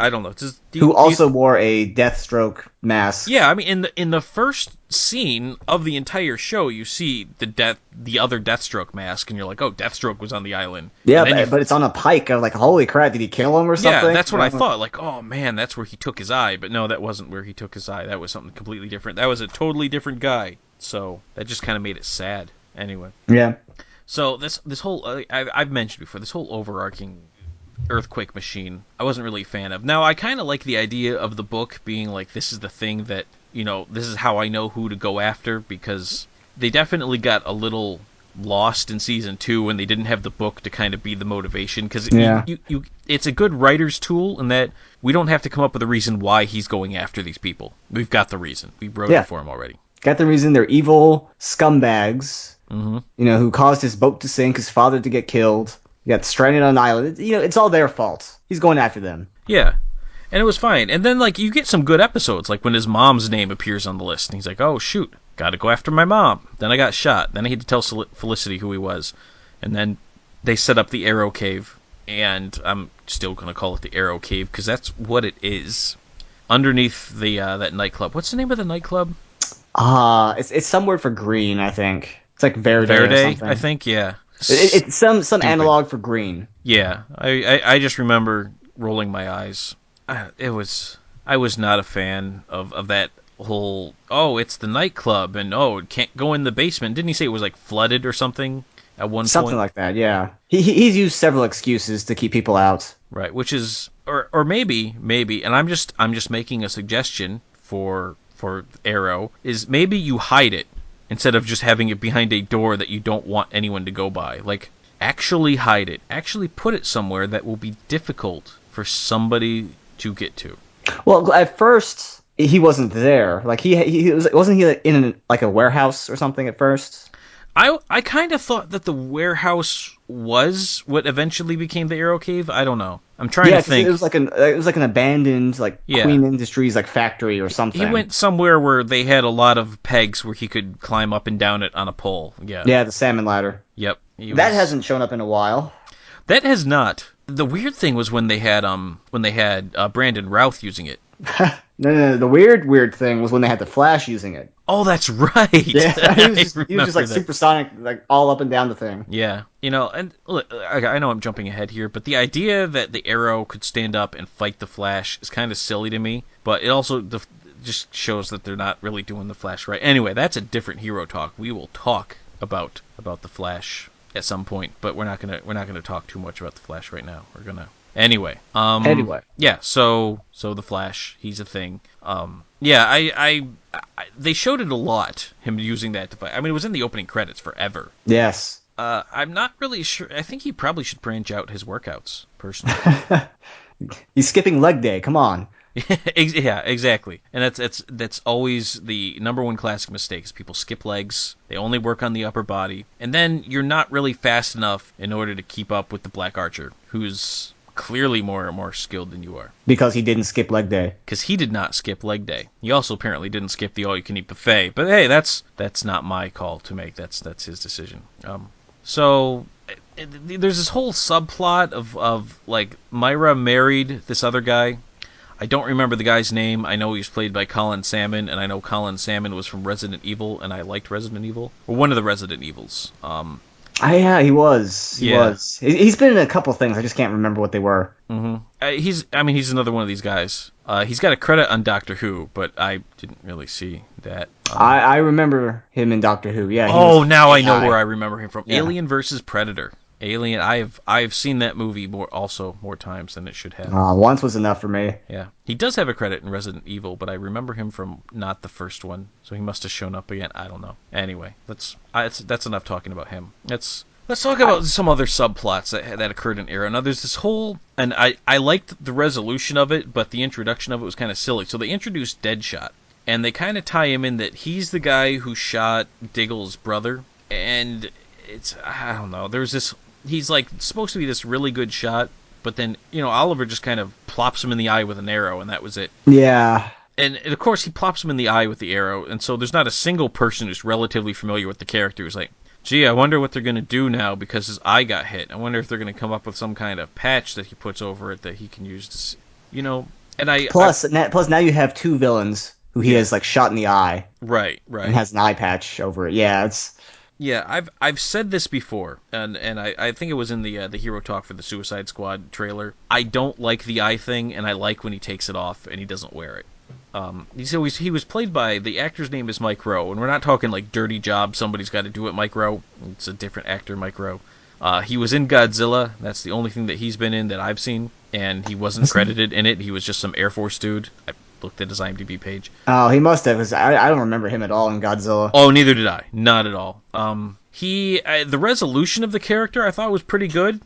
I don't know. Who also wore a Deathstroke mask. Yeah, I mean, in the first scene of the entire show, you see the other Deathstroke mask, and you're like, oh, Deathstroke was on the island. Yeah, but it's on a pike. I was like, holy crap, did he kill him or something? Yeah, that's what I thought. Like, oh man, that's where he took his eye. But no, that wasn't where he took his eye. That was something completely different. That was a totally different guy. So that just kind of made it sad. Anyway. Yeah. So this whole I've mentioned before, this whole overarching earthquake machine, I wasn't really a fan of. Now, I kind of like the idea of the book being like, this is the thing that, this is how I know who to go after, because they definitely got a little lost in season 2 when they didn't have the book to kind of be the motivation, because it's a good writer's tool in that we don't have to come up with a reason why he's going after these people. We've got the reason. We wrote it for him already. Got the reason. They're evil scumbags, who caused his boat to sink, his father to get killed. He got stranded on an island. It's all their fault. He's going after them. Yeah. And it was fine. And then, you get some good episodes, like when his mom's name appears on the list. And he's like, oh, shoot, gotta go after my mom. Then I got shot. Then I had to tell Felicity who he was. And then they set up the Arrow Cave. And I'm still going to call it the Arrow Cave, because that's what it is. Underneath that nightclub. What's the name of the nightclub? It's some word for green, I think. It's like Verde or something. I think, yeah. It's some analog for green. Yeah, I just remember rolling my eyes. I was not a fan of that whole, oh, it's the nightclub, and oh, it can't go in the basement. Didn't he say it was flooded or something at one point? Something like that, yeah. He's used several excuses to keep people out. Right, which is, or maybe, and I'm just making a suggestion for Arrow, is maybe you hide it instead of just having it behind a door that you don't want anyone to go by. Actually hide it. Actually put it somewhere that will be difficult for somebody to get to. Well, at first, he wasn't there. Wasn't he in a warehouse or something at first? I kind of thought that the warehouse was what eventually became the Arrow Cave. I don't know. I'm trying to think. It was like an abandoned Queen Industries factory or something. He went somewhere where they had a lot of pegs where he could climb up and down it on a pole. Yeah. Yeah, the salmon ladder. Yep. That hasn't shown up in a while. That has not. The weird thing was when they had Brandon Routh using it. No. The weird thing was when they had the Flash using it. Oh, that's right. Yeah, he was just like that. supersonic, like all up and down the thing. Yeah, and look, I know I'm jumping ahead here, but the idea that the Arrow could stand up and fight the Flash is kind of silly to me. But it also just shows that they're not really doing the Flash right. Anyway, that's a different hero talk. We will talk about the Flash at some point, but we're not gonna talk too much about the Flash right now. We're gonna anyway. Yeah. So the Flash, he's a thing. Yeah. I they showed it a lot. Him using that device. I mean, it was in the opening credits forever. Yes. I'm not really sure. I think he probably should branch out his workouts personally. He's skipping leg day. Come on. Yeah, exactly. And that's always the number one classic mistake is people skip legs. They only work on the upper body, and then you're not really fast enough in order to keep up with the Black Archer, who's clearly more skilled than you are. Because he didn't skip leg day. Because he did not skip leg day. He also apparently didn't skip the all-you-can-eat buffet. But hey, that's not my call to make. That's his decision. So there's this whole subplot of like Myra married this other guy. I don't remember the guy's name. I know he was played by Colin Salmon, and I know Colin Salmon was from Resident Evil, and I liked Resident Evil. Or one of the Resident Evils. Yeah, he was. He was. He's been in a couple things. I just can't remember what they were. Mm-hmm. He's another one of these guys. He's got a credit on Doctor Who, but I didn't really see that. I remember him in Doctor Who. Yeah. Now I know where I remember him from. Yeah. Alien versus Predator. Alien. I've seen that movie more times than it should have. Once was enough for me. Yeah, he does have a credit in Resident Evil, but I remember him from not the first one, so he must have shown up again. I don't know. Anyway, that's enough talking about him. Let's talk about some other subplots that occurred in Arrow. Now, there's this whole, and I liked the resolution of it, but the introduction of it was kind of silly. So they introduced Deadshot, and they kind of tie him in that he's the guy who shot Diggle's brother, and I don't know. There's this. He's like supposed to be this really good shot, but then Oliver just kind of plops him in the eye with an arrow, and that was it. Yeah. And of course he plops him in the eye with the arrow, and so there's not a single person who's relatively familiar with the character who's like, gee, I wonder what they're gonna do now because his eye got hit. I wonder if they're gonna come up with some kind of patch that he puts over it that he can use to see, And plus now you have two villains who he has like shot in the eye. Right. And has an eye patch over it. Yeah, it's. Yeah, I've said this before, and I think it was in the Hero Talk for the Suicide Squad trailer. I don't like the eye thing, and I like when he takes it off and he doesn't wear it. He was played by, the actor's name is Mike Rowe, and we're not talking like dirty job, somebody's got to do it, Mike Rowe. It's a different actor, Mike Rowe. He was in Godzilla. That's the only thing that he's been in that I've seen, and he wasn't credited in it. He was just some Air Force dude. I looked at his IMDb page. Oh, he must have, because I don't remember him at all in Godzilla. Oh, neither did I. Not at all. The resolution of the character I thought was pretty good.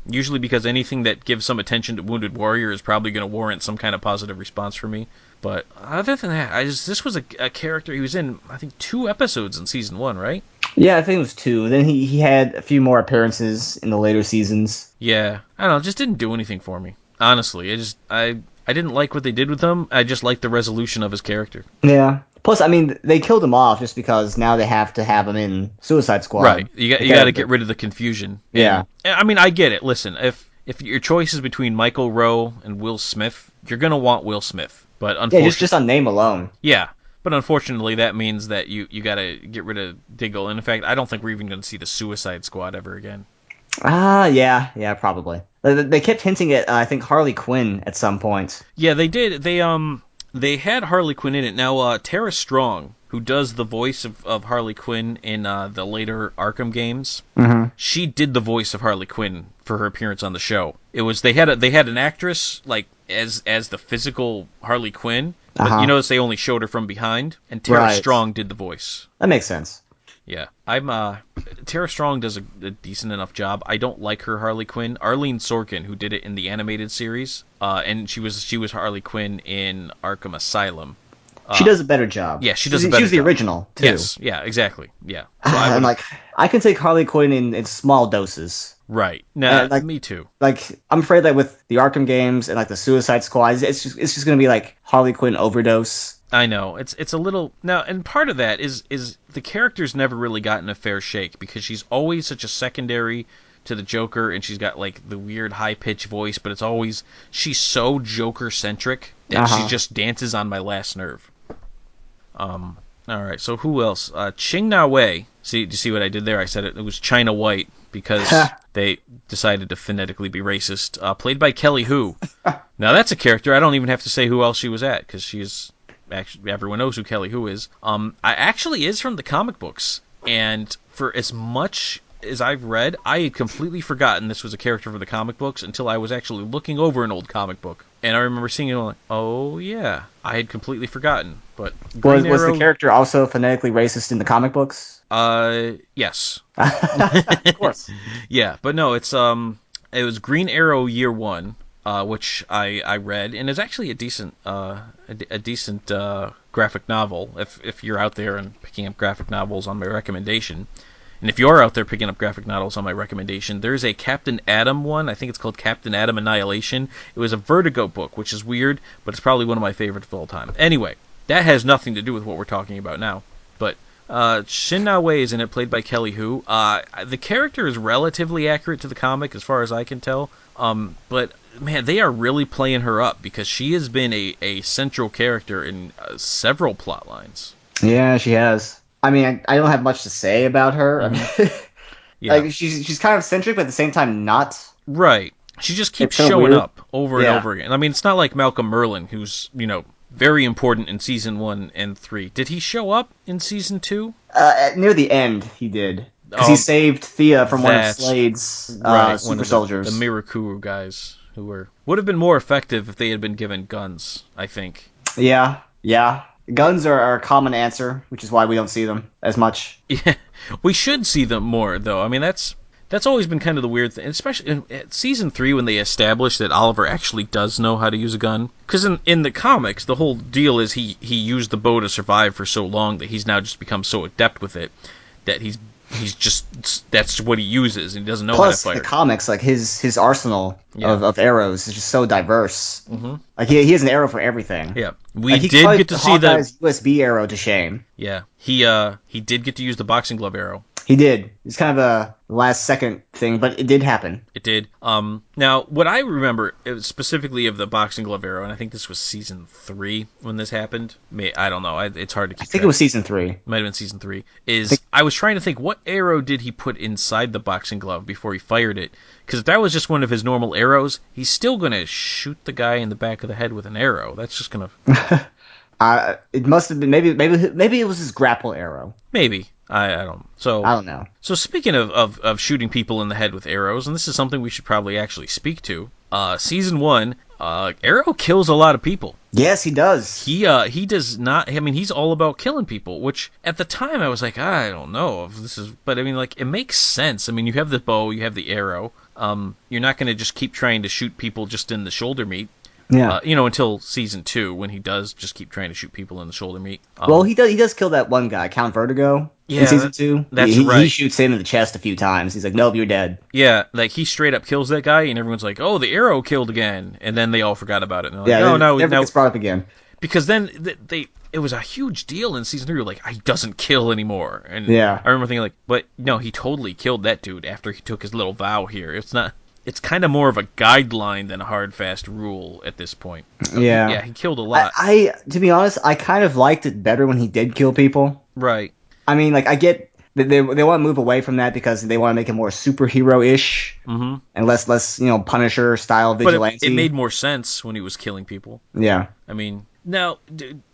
Usually because anything that gives some attention to Wounded Warrior is probably going to warrant some kind of positive response from me. But other than that, this was a character, he was in, I think, 2 episodes in season 1, right? Yeah, I think it was 2. Then he had a few more appearances in the later seasons. Yeah, I don't know, it just didn't do anything for me. Honestly, I didn't like what they did with him. I just liked the resolution of his character. Yeah. Plus, I mean, they killed him off just because now they have to have him in Suicide Squad. Right. You got to get rid of the confusion. Yeah. And, I mean, I get it. Listen, if your choice is between Michael Rowe and Will Smith, you're gonna want Will Smith. But unfortunately, just on name alone. Yeah. But unfortunately, that means that you got to get rid of Diggle. And in fact, I don't think we're even going to see the Suicide Squad ever again. Yeah, probably. They kept hinting at, I think, Harley Quinn at some point. Yeah, they did. They had Harley Quinn in it. Now, Tara Strong, who does the voice of Harley Quinn in the later Arkham games, she did the voice of Harley Quinn for her appearance on the show. It was they had an actress like as the physical Harley Quinn, but you notice they only showed her from behind, and Tara Strong did the voice. That makes sense. Yeah, Tara Strong does a decent enough job. I don't like her Harley Quinn. Arlene Sorkin, who did it in the animated series, and she was Harley Quinn in Arkham Asylum. She does a better job. Yeah, she does a better job. She was the original, too. Yes, yeah, exactly. Yeah. So I can take Harley Quinn in small doses. Right. Nah, me too. Like, I'm afraid that with the Arkham games and like the Suicide Squad, it's just gonna be like Harley Quinn overdose. I know. It's a little now, and part of that is the character's never really gotten a fair shake because she's always such a secondary to the Joker, and she's got like the weird high pitched voice, but she's so Joker centric that she just dances on my last nerve. All right, so who else? Ching Na Wei. Do you see what I did there? I said it was China White because they decided to phonetically be racist. Played by Kelly Hu. Now that's a character I don't even have to say who else she was at because she's actually everyone knows who Kelly Hu is. I actually is from the comic books, and for as much as I've read, I had completely forgotten this was a character from the comic books until I was actually looking over an old comic book. And I remember seeing it and like, oh yeah, I had completely forgotten. But was the character also phonetically racist in the comic books? Yes. Of course. Yeah, but no, it was Green Arrow Year One, which I read, and it's actually a decent graphic novel. If you're out there and picking up graphic novels on my recommendation. And if you are out there picking up graphic novels on my recommendation, there's a Captain Atom one. I think it's called Captain Atom Annihilation. It was a Vertigo book, which is weird, but it's probably one of my favorites of all time. Anyway, that has nothing to do with what we're talking about now. But Shin Na Wei is in it, played by Kelly Hu. The character is relatively accurate to the comic, as far as I can tell. But, man, they are really playing her up, because she has been a central character in several plot lines. Yeah, she has. I mean, I don't have much to say about her. I mean, Yeah. like she's kind of centric, but at the same time not. Right. She just keeps so showing weird. up over and over again. I mean, it's not like Malcolm Merlin, who's, very important in season 1 and 3. Did he show up in season 2? Near the end, he did. Because he saved Thea from one of Slade's super soldiers. The Mirakuru guys, who would have been more effective if they had been given guns, I think. Yeah. Guns are a common answer, which is why we don't see them as much. Yeah, we should see them more, though. I mean, that's always been kind of the weird thing, especially in season 3 when they established that Oliver actually does know how to use a gun. Because in the comics, the whole deal is he used the bow to survive for so long that he's now just become so adept with it that he's just that's what he uses, and he doesn't know how to fire. Plus, the comics, like his arsenal of arrows is just so diverse. Mm-hmm. Like he has an arrow for everything. Yeah, we did get to see the USB arrow to shame. Yeah, he did get to use the boxing glove arrow. He did. It's kind of a last second thing, but it did happen. It did. Now, what I remember specifically of the boxing glove arrow, and I think this was season 3 when this happened. I don't know. It's hard to keep track. I think it was season 3. Might have been season 3. I was trying to think, what arrow did he put inside the boxing glove before he fired it? Because if that was just one of his normal arrows, he's still going to shoot the guy in the back of the head with an arrow. That's just going to... It must have been maybe it was his grapple arrow. Maybe. I don't. So I don't know. So speaking of shooting people in the head with arrows, and this is something we should probably actually speak to. Season 1, Arrow kills a lot of people. Yes, he does. He does not. I mean, he's all about killing people. Which at the time I was like, I don't know if this is, but I mean, like it makes sense. I mean, you have the bow, you have the arrow. You're not going to just keep trying to shoot people just in the shoulder meat. Yeah. Until season 2 when he does just keep trying to shoot people in the shoulder meat. Well, he does kill that one guy, Count Vertigo. Yeah, in season 2. That's right. He shoots him in the chest a few times. He's like, "Nope, you're dead." Yeah, like he straight up kills that guy, and everyone's like, "Oh, the arrow killed again," and then they all forgot about it. And they're like, never gets brought up again. Because then it was a huge deal in season 3. Like, he doesn't kill anymore. And yeah. I remember thinking like, but no, he totally killed that dude after he took his little vow here. It's not. It's kind of more of a guideline than a hard, fast rule at this point. Yeah. Yeah, he killed a lot. I to be honest, I kind of liked it better when he did kill people. Right. I mean, like, I get that they want to move away from that because they want to make it more superhero-ish and less Punisher-style vigilante. But it made more sense when he was killing people. Yeah. I mean, now,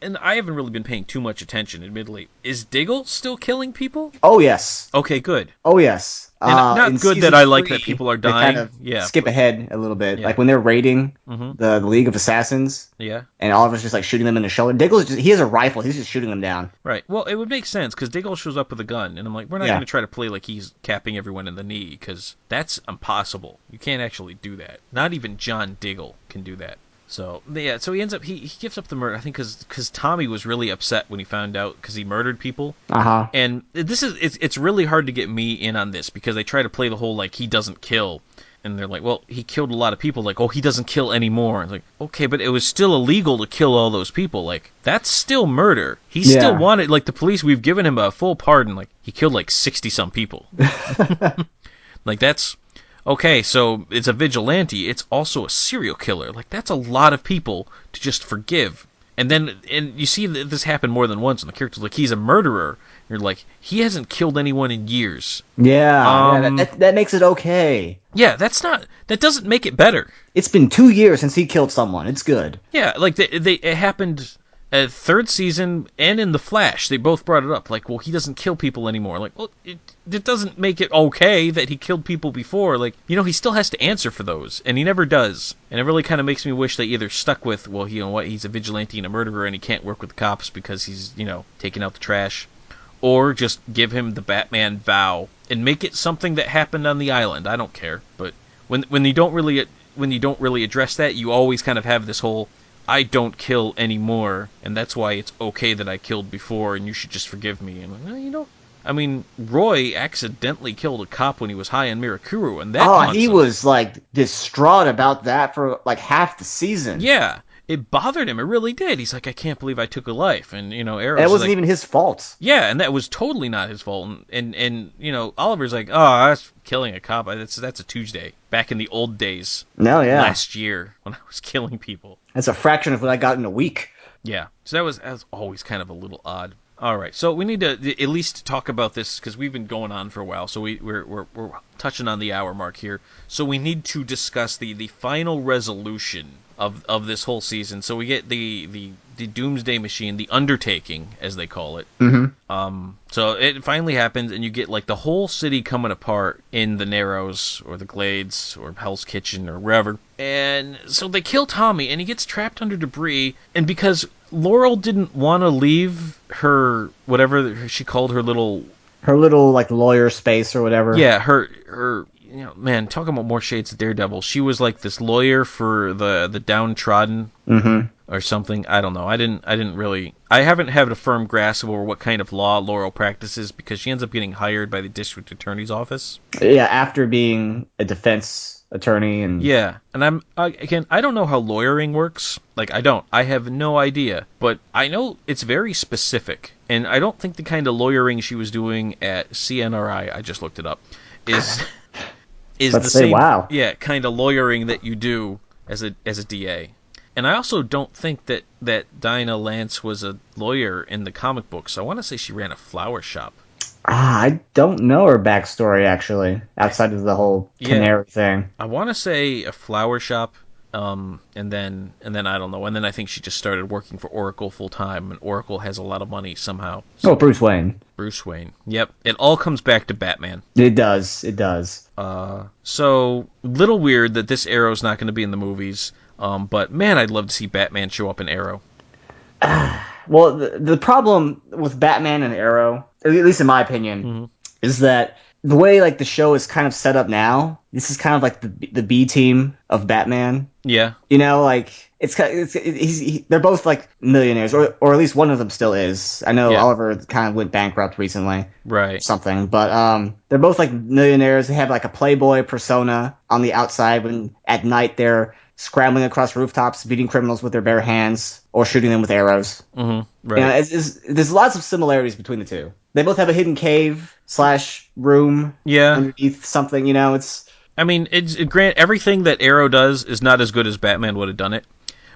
and I haven't really been paying too much attention, admittedly. Is Diggle still killing people? Oh, yes. Okay, good. Oh, yes. And not good that I like that people are dying. They kind of skip ahead a little bit. Yeah. Like when they're raiding the League of Assassins. Yeah. And Oliver's just like shooting them in the shoulder. Diggle's he has a rifle. He's just shooting them down. Right. Well, it would make sense because Diggle shows up with a gun. And I'm like, we're not going to try to play like he's capping everyone in the knee because that's impossible. You can't actually do that. Not even John Diggle can do that. So yeah, so he ends up he gives up the murder. I think because Tommy was really upset when he found out because he murdered people. And it's really hard to get me in on this because they try to play the whole like he doesn't kill, and they're like, well, he killed a lot of people. Like, oh, he doesn't kill anymore. It's like, okay, but it was still illegal to kill all those people. Like, that's still murder. He still wanted, like, the police. We've given him a full pardon. Like, he killed like 60 some people. Like that's. okay, so it's a vigilante. It's also a serial killer. Like, that's a lot of people to just forgive. And you see this happen more than once, and the character's like, he's a murderer. You're like, he hasn't killed anyone in years. Yeah, that makes it okay. Yeah, that doesn't make it better. It's been 2 years since he killed someone. It's good. Yeah, like it happened third season and in The Flash. They both brought it up. Like, well, he doesn't kill people anymore. Like, well, it doesn't make it okay that he killed people before. Like, he still has to answer for those, and he never does. And it really kind of makes me wish they either stuck with, well, you know what, he's a vigilante and a murderer, and he can't work with the cops because he's, taking out the trash. Or just give him the Batman vow and make it something that happened on the island. I don't care. But when you don't really address that, you always kind of have this whole, I don't kill anymore, and that's why it's okay that I killed before, and you should just forgive me. And I mean, Roy accidentally killed a cop when he was high on Mirakuru, and that he was like distraught about that for like half the season. Yeah. It bothered him. It really did. He's like, I can't believe I took a life. And, Arrow's It wasn't even his fault. Yeah, and that was totally not his fault. And Oliver's like, oh, that's killing a cop. That's a Tuesday. Back in the old days. No, yeah. Last year when I was killing people. That's a fraction of what I got in a week. Yeah. So that was always kind of a little odd. All right, so we need to at least talk about this because we've been going on for a while. So we're touching on the hour mark here. So we need to discuss the final resolution of this whole season. So we get the Doomsday Machine, the Undertaking, as they call it. Mm-hmm. So it finally happens, and you get like the whole city coming apart in the Narrows or the Glades or Hell's Kitchen or wherever. And so they kill Tommy, and he gets trapped under debris. And because Laurel didn't want to leave her, whatever she called her little like lawyer space or whatever. Yeah, her man, talking about more shades of Daredevil. She was like this lawyer for the downtrodden or something. I don't know. I haven't had a firm grasp over what kind of law Laurel practices because she ends up getting hired by the district attorney's office. Yeah, after being a defense attorney and I don't know how lawyering works. Like, I have no idea, but I know it's very specific, and I don't think the kind of lawyering she was doing at CNRI, I just looked it up, is the same kind of lawyering that you do as a DA. And I also don't think that Dinah Lance was a lawyer in the comic books. I want to say she ran a flower shop. I don't know her backstory, actually, outside of the whole canary thing. I want to say a flower shop, and then I don't know. And then I think she just started working for Oracle full-time, and Oracle has a lot of money somehow. So, Bruce Wayne. Bruce Wayne. Yep. It all comes back to Batman. It does. So, little weird that this Arrow's not going to be in the movies, but man, I'd love to see Batman show up in Arrow. Well, the problem with Batman and Arrow, at least in my opinion, is that the way like the show is kind of set up now, this is kind of like the B team of Batman. Yeah. Like they're both like millionaires, or at least one of them still is. I know Oliver kind of went bankrupt recently, right? Something, but they're both like millionaires. They have like a playboy persona on the outside. When at night they're scrambling across rooftops, beating criminals with their bare hands, or shooting them with arrows. Mm-hmm. Right. There's lots of similarities between the two. They both have a hidden cave / room underneath something. It's. I mean, grant everything that Arrow does is not as good as Batman would have done it,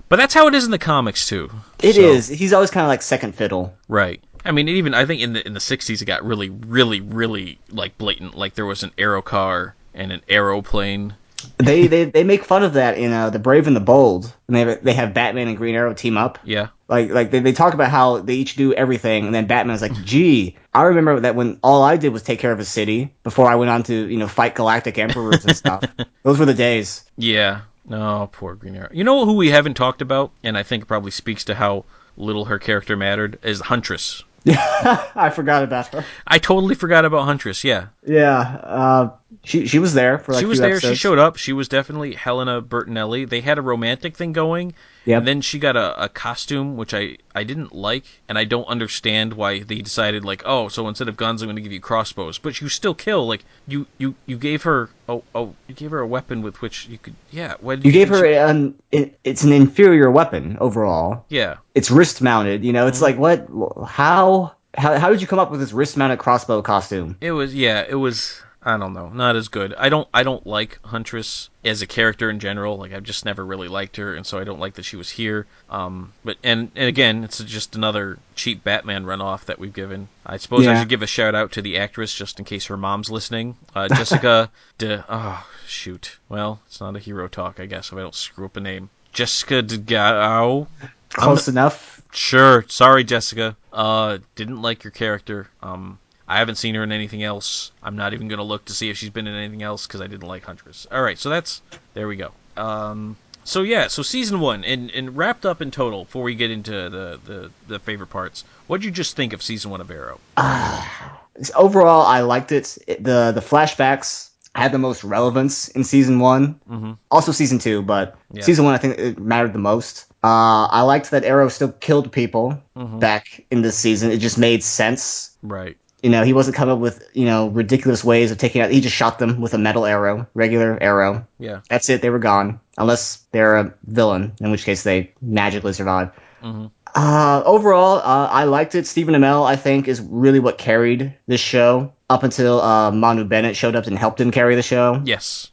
but that's how it is in the comics too. It is. He's always kind of like second fiddle. Right. I mean, I think in the 60s it got really, really, really like blatant. Like there was an Arrow car and an aeroplane. They make fun of that in The Brave and the Bold, and they have Batman and Green Arrow team up. Yeah. Like they talk about how they each do everything, and then Batman's like, gee, I remember that when all I did was take care of a city before I went on to fight galactic emperors and stuff. Those were the days. Yeah. No, poor Green Arrow. You know who we haven't talked about, and I think it probably speaks to how little her character mattered, is Huntress. I forgot about her. I totally forgot about Huntress. Yeah. Yeah. She was there for she was few there. episodes. She showed up. She was definitely Helena Bertinelli. They had a romantic thing going. Yeah. And then she got a costume which I didn't like, and I don't understand why they decided like, oh, so instead of guns, I'm going to give you crossbows, but you still kill. Like you gave her you gave her a weapon with which you could you gave her it's an inferior weapon overall. Yeah. It's wrist mounted. It's like what? How did you come up with this wrist mounted crossbow costume? It was I don't know, not as good. I don't like Huntress as a character in general. Like I've just never really liked her, and so I don't like that she was here. But and again, it's just another cheap Batman runoff that we've given. I suppose I should give a shout out to the actress just in case her mom's listening. Jessica oh shoot. Well, it's not a hero talk, I guess, if I don't screw up a name. Jessica DeGao. Close enough. Sure. Sorry, Jessica. Didn't like your character. I haven't seen her in anything else. I'm not even going to look to see if she's been in anything else because I didn't like Huntress. All right, so there we go. So season 1, and wrapped up in total before we get into the favorite parts. What'd you just think of season 1 of Arrow? Overall, I liked it. The flashbacks had the most relevance in season 1. Mm-hmm. Also season 2, but season 1 I think it mattered the most. I liked that Arrow still killed people back in this season. It just made sense. Right. He wasn't coming up with, ridiculous ways of taking out. He just shot them with a metal arrow, regular arrow. Yeah. That's it. They were gone. Unless they're a villain, in which case they magically survive. Mm-hmm. Overall, I liked it. Stephen Amell, I think, is really what carried this show up until Manu Bennett showed up and helped him carry the show. Yes.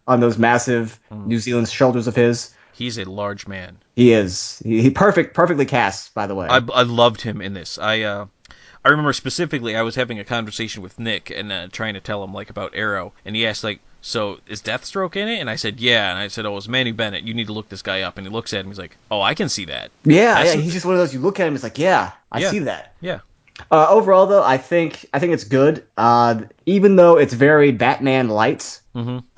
On those massive New Zealand shoulders of his. He's a large man. He is. He perfectly cast, by the way. I loved him in this. I remember specifically I was having a conversation with Nick and trying to tell him about Arrow, and he asked so is Deathstroke in it? And I said, yeah. And I said, oh, it's Manu Bennett. You need to look this guy up. And he looks at him. He's like, oh, I can see that. Yeah. He's just one of those. You look at him. It's like, yeah, I see that. Yeah. Overall, though, I think it's good. Even though it's very Batman light,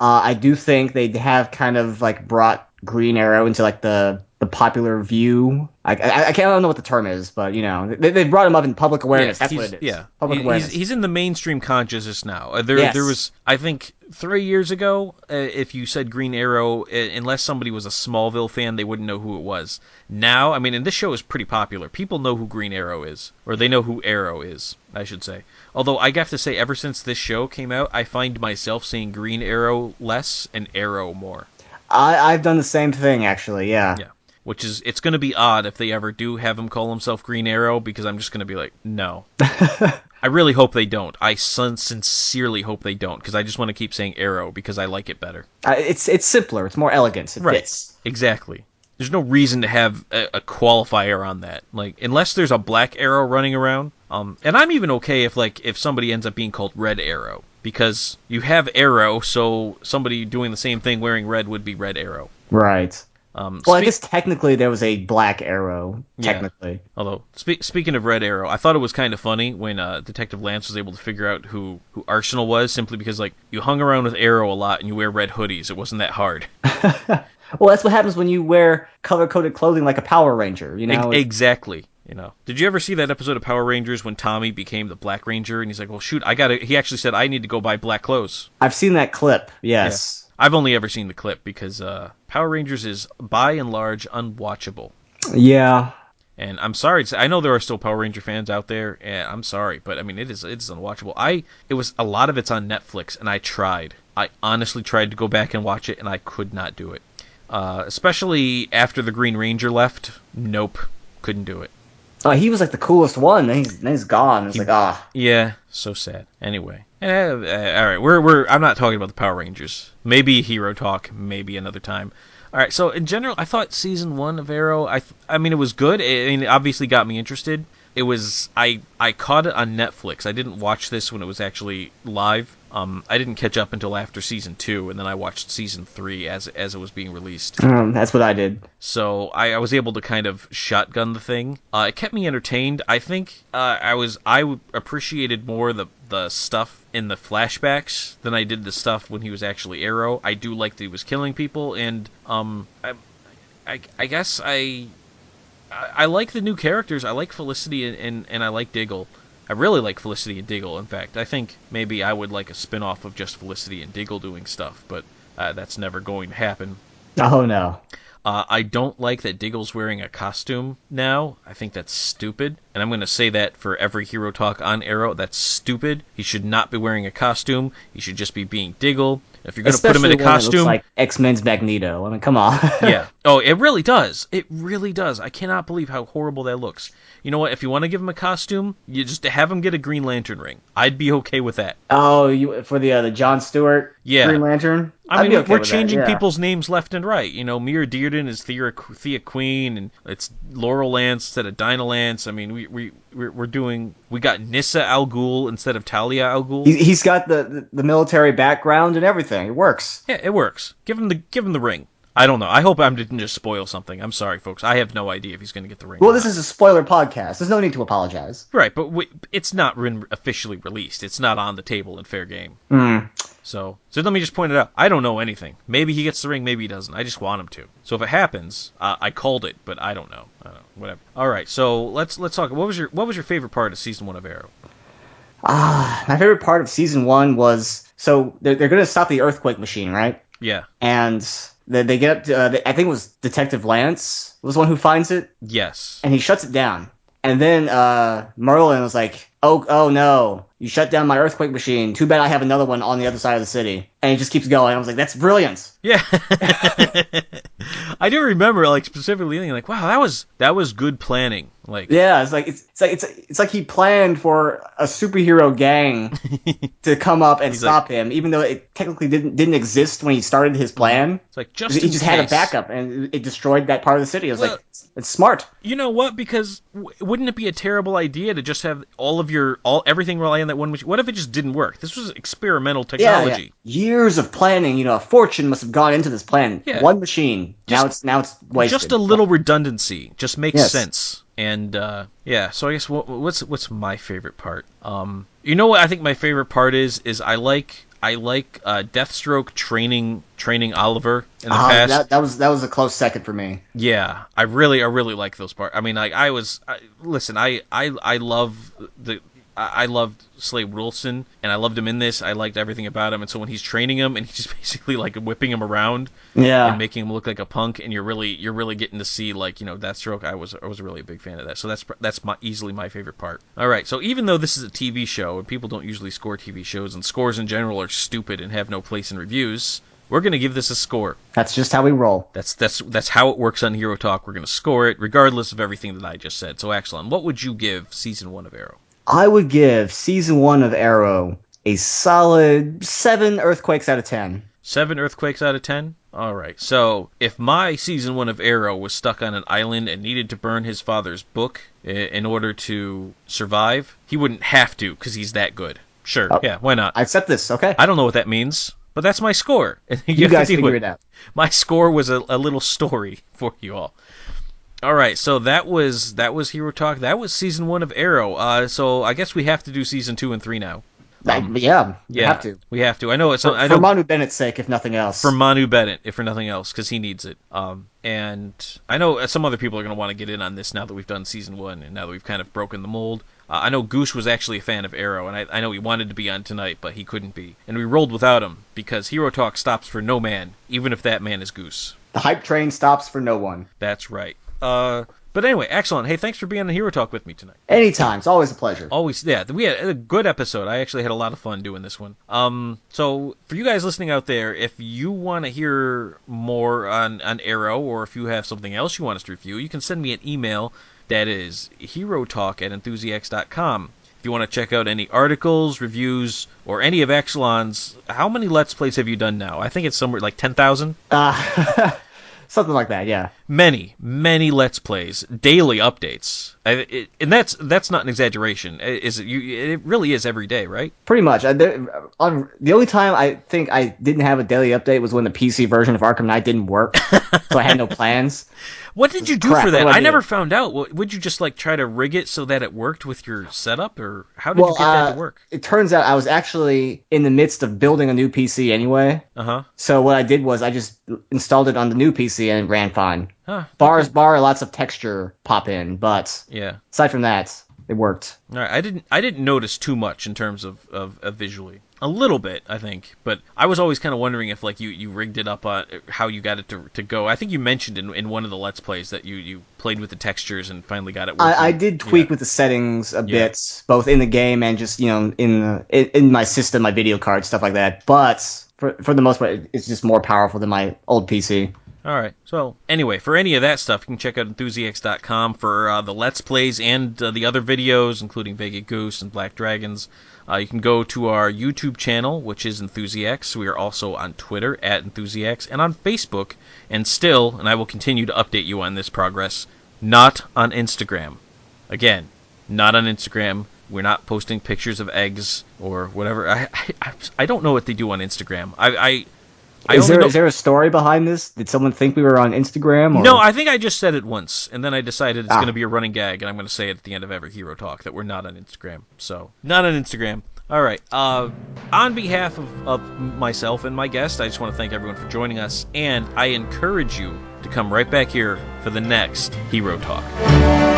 I do think they have kind of brought Green Arrow into the popular view. I don't know what the term is, but they brought him up in public awareness. That's what it is. Yeah, public awareness. He's in the mainstream consciousness now. There was, I think, 3 years ago, if you said Green Arrow, unless somebody was a Smallville fan, they wouldn't know who it was. Now, I mean, and this show is pretty popular. People know who Green Arrow is, or they know who Arrow is, I should say. Although I have to say, ever since this show came out, I find myself saying Green Arrow less and Arrow more. I've done the same thing, actually. Yeah. Yeah. Which is, it's going to be odd if they ever do have him call himself Green Arrow, because I'm just going to be like, no. I really hope they don't. I sincerely hope they don't, because I just want to keep saying Arrow, because I like it better. It's simpler. It's more elegant. It fits. Exactly. There's no reason to have a qualifier on that. Unless there's a black arrow running around. And I'm even okay if somebody ends up being called Red Arrow, because you have Arrow, so somebody doing the same thing wearing red would be Red Arrow. Right. I guess technically there was a Black Arrow, technically. Yeah. Although, speaking of Red Arrow, I thought it was kind of funny when Detective Lance was able to figure out who Arsenal was, simply because, you hung around with Arrow a lot and you wear red hoodies. It wasn't that hard. Well, that's what happens when you wear color-coded clothing like a Power Ranger, Exactly. Did you ever see that episode of Power Rangers when Tommy became the Black Ranger and he's like, well, shoot, he actually said, I need to go buy black clothes. I've seen that clip, yes. Yeah. I've only ever seen the clip because Power Rangers is, by and large, unwatchable. Yeah. And I'm sorry to say, I know there are still Power Ranger fans out there, and I'm sorry, but I mean, it's unwatchable. A lot of it's on Netflix, and I tried. I honestly tried to go back and watch it, and I could not do it. Especially after the Green Ranger left. Nope. Couldn't do it. Oh, he was the coolest one. Then he's gone. It's Yeah, so sad. Anyway, all right. I'm not talking about the Power Rangers. Maybe hero talk. Maybe another time. All right. So in general, I thought season 1 of Arrow. I mean, it was good. It obviously got me interested. It was I caught it on Netflix. I didn't watch this when it was actually live. I didn't catch up until after season 2, and then I watched season 3 as it was being released. That's what I did. So I was able to kind of shotgun the thing. It kept me entertained. I think I appreciated more the stuff in the flashbacks than I did the stuff when he was actually Arrow. I do like that he was killing people, and I guess I like the new characters. I like Felicity and I like Diggle. I really like Felicity and Diggle, in fact. I think maybe I would like a spin-off of just Felicity and Diggle doing stuff, but that's never going to happen. Oh, no. I don't like that Diggle's wearing a costume now. I think that's stupid. and I'm going to say that for every Hero Talk on Arrow, that's stupid. He should not be wearing a costume. He should just be being Diggle. If you're going to put him in a costume, looks like X-Men's Magneto. I mean, come on. Yeah. Oh, it really does. It really does. I cannot believe how horrible that looks. You know what? If you want to give him a costume, you just have him get a Green Lantern ring. I'd be okay with that. Oh, for the Jon Stewart Green Lantern? I mean, we're changing people's names left and right. You know, Mira Dearden is Thea Queen, and it's Laurel Lance instead of Dinah Lance. I mean, we got Nissa Al Ghul instead of Talia Al Ghul. He's got the military background and everything. It works. Yeah, it works. Give him the ring. I don't know. I hope I didn't just spoil something. I'm sorry, folks. I have no idea if he's going to get the ring. Well, this is a spoiler podcast. There's no need to apologize. Right, but it's not officially released. It's not on the table in fair game. So let me just point it out. I don't know anything. Maybe he gets the ring, maybe he doesn't. I just want him to. So if it happens, I called it, but I don't know. Whatever. All right, so let's talk. What was your favorite part of season 1 of Arrow? My favorite part of season 1 was, so they're going to stop the earthquake machine, right? Yeah. And they get up to, I think it was Detective Lance was the one who finds it. Yes. And he shuts it down. And then Merlin was like, oh no, you shut down my earthquake machine. Too bad I have another one on the other side of the city. And he just keeps going. I was like, that's brilliant. Yeah. I do remember, like, specifically thinking, like, wow, that was good planning. Like, yeah, it's like he planned for a superhero gang to come up and stop him, even though it technically didn't exist when he started his plan. It's like he just had a backup, and it destroyed that part of the city. It was like, it's smart. You know what? Because wouldn't it be a terrible idea to just have everything rely on that one machine? What if it just didn't work? This was experimental technology. Yeah. Years of planning. A fortune must have gone into this plan. Yeah. One machine. Now it's wasted. Just a little redundancy. Just makes sense. And so I guess what's my favorite part? You know what I think my favorite part is I like Deathstroke training Oliver in the past. That was a close second for me. Yeah, I really like those parts. I mean, like I loved Slade Wilson, and I loved him in this. I liked everything about him, and so when he's training him, and he's just basically like whipping him around, and making him look like a punk, and you're really getting to see, like, Deathstroke. I was really a big fan of that. So that's easily my favorite part. All right, so even though this is a TV show and people don't usually score TV shows, and scores in general are stupid and have no place in reviews, we're gonna give this a score. That's just how we roll. That's how it works on Hero Talk. We're gonna score it regardless of everything that I just said. So, Axalon, what would you give season 1 of Arrow? I would give season 1 of Arrow a solid 7 earthquakes out of 10. 7 earthquakes out of 10? Alright, so if my season 1 of Arrow was stuck on an island and needed to burn his father's book in order to survive, he wouldn't have to because he's that good. Sure, yeah, why not? I accept this, okay. I don't know what that means, but that's my score. You guys figure it out. My score was a little story for you all. All right, so that was Hero Talk. That was season 1 of Arrow. So I guess we have to do season 2 and 3 now. Yeah, we have to. We have to. I know it's for Manu Bennett's sake, if nothing else. For Manu Bennett, if for nothing else, because he needs it. And I know some other people are going to want to get in on this now that we've done season 1 and now that we've kind of broken the mold. I know Goose was actually a fan of Arrow, and I know he wanted to be on tonight, but he couldn't be. And we rolled without him because Hero Talk stops for no man, even if that man is Goose. The hype train stops for no one. That's right. But anyway, Axalon, hey, thanks for being on Hero Talk with me tonight. Anytime. It's always a pleasure. Always, yeah. We had a good episode. I actually had a lot of fun doing this one. So for you guys listening out there, if you want to hear more on Arrow, or if you have something else you want us to review, you can send me an email. That is herotalk@enthusiacs.com. If you want to check out any articles, reviews, or any of Axalon's, how many Let's Plays have you done now? I think it's somewhere like 10,000? Something like that, yeah. Many Let's Plays, daily updates, and that's not an exaggeration. It really is every day, right? Pretty much. The only time I think I didn't have a daily update was when the PC version of Arkham Knight didn't work, so I had no plans. What did you do for that? I never found out. Would you just try to rig it so that it worked with your setup, or how did you get that to work? It turns out I was actually in the midst of building a new PC anyway. So what I did was I just installed it on the new PC and it ran fine. Bar, lots of texture pop in, but aside from that, it worked. All right, I didn't notice too much in terms of visually. A little bit, I think, but I was always kind of wondering if like you rigged it up how you got it to go. I think you mentioned in one of the Let's Plays that you played with the textures and finally got it working. I did tweak with the settings a bit, both in the game and just in my system, my video card, stuff like that. But for the most part, it's just more powerful than my old PC. All right. So anyway, for any of that stuff, you can check out Enthusiacs.com for the Let's Plays and the other videos, including Vega Goose and Black Dragons. You can go to our YouTube channel, which is Enthusiacs. We are also on Twitter @Enthusiacs and on Facebook. And still, and I will continue to update you on this progress, not on Instagram. Again, not on Instagram. We're not posting pictures of eggs or whatever. I don't know what they do on Instagram. Is there a story behind this? Did someone think we were on Instagram? Or? No, I think I just said it once, and then I decided it's going to be a running gag, and I'm going to say it at the end of every Hero Talk that we're not on Instagram. So, not on Instagram. All right. On behalf of myself and my guest, I just want to thank everyone for joining us, and I encourage you to come right back here for the next Hero Talk.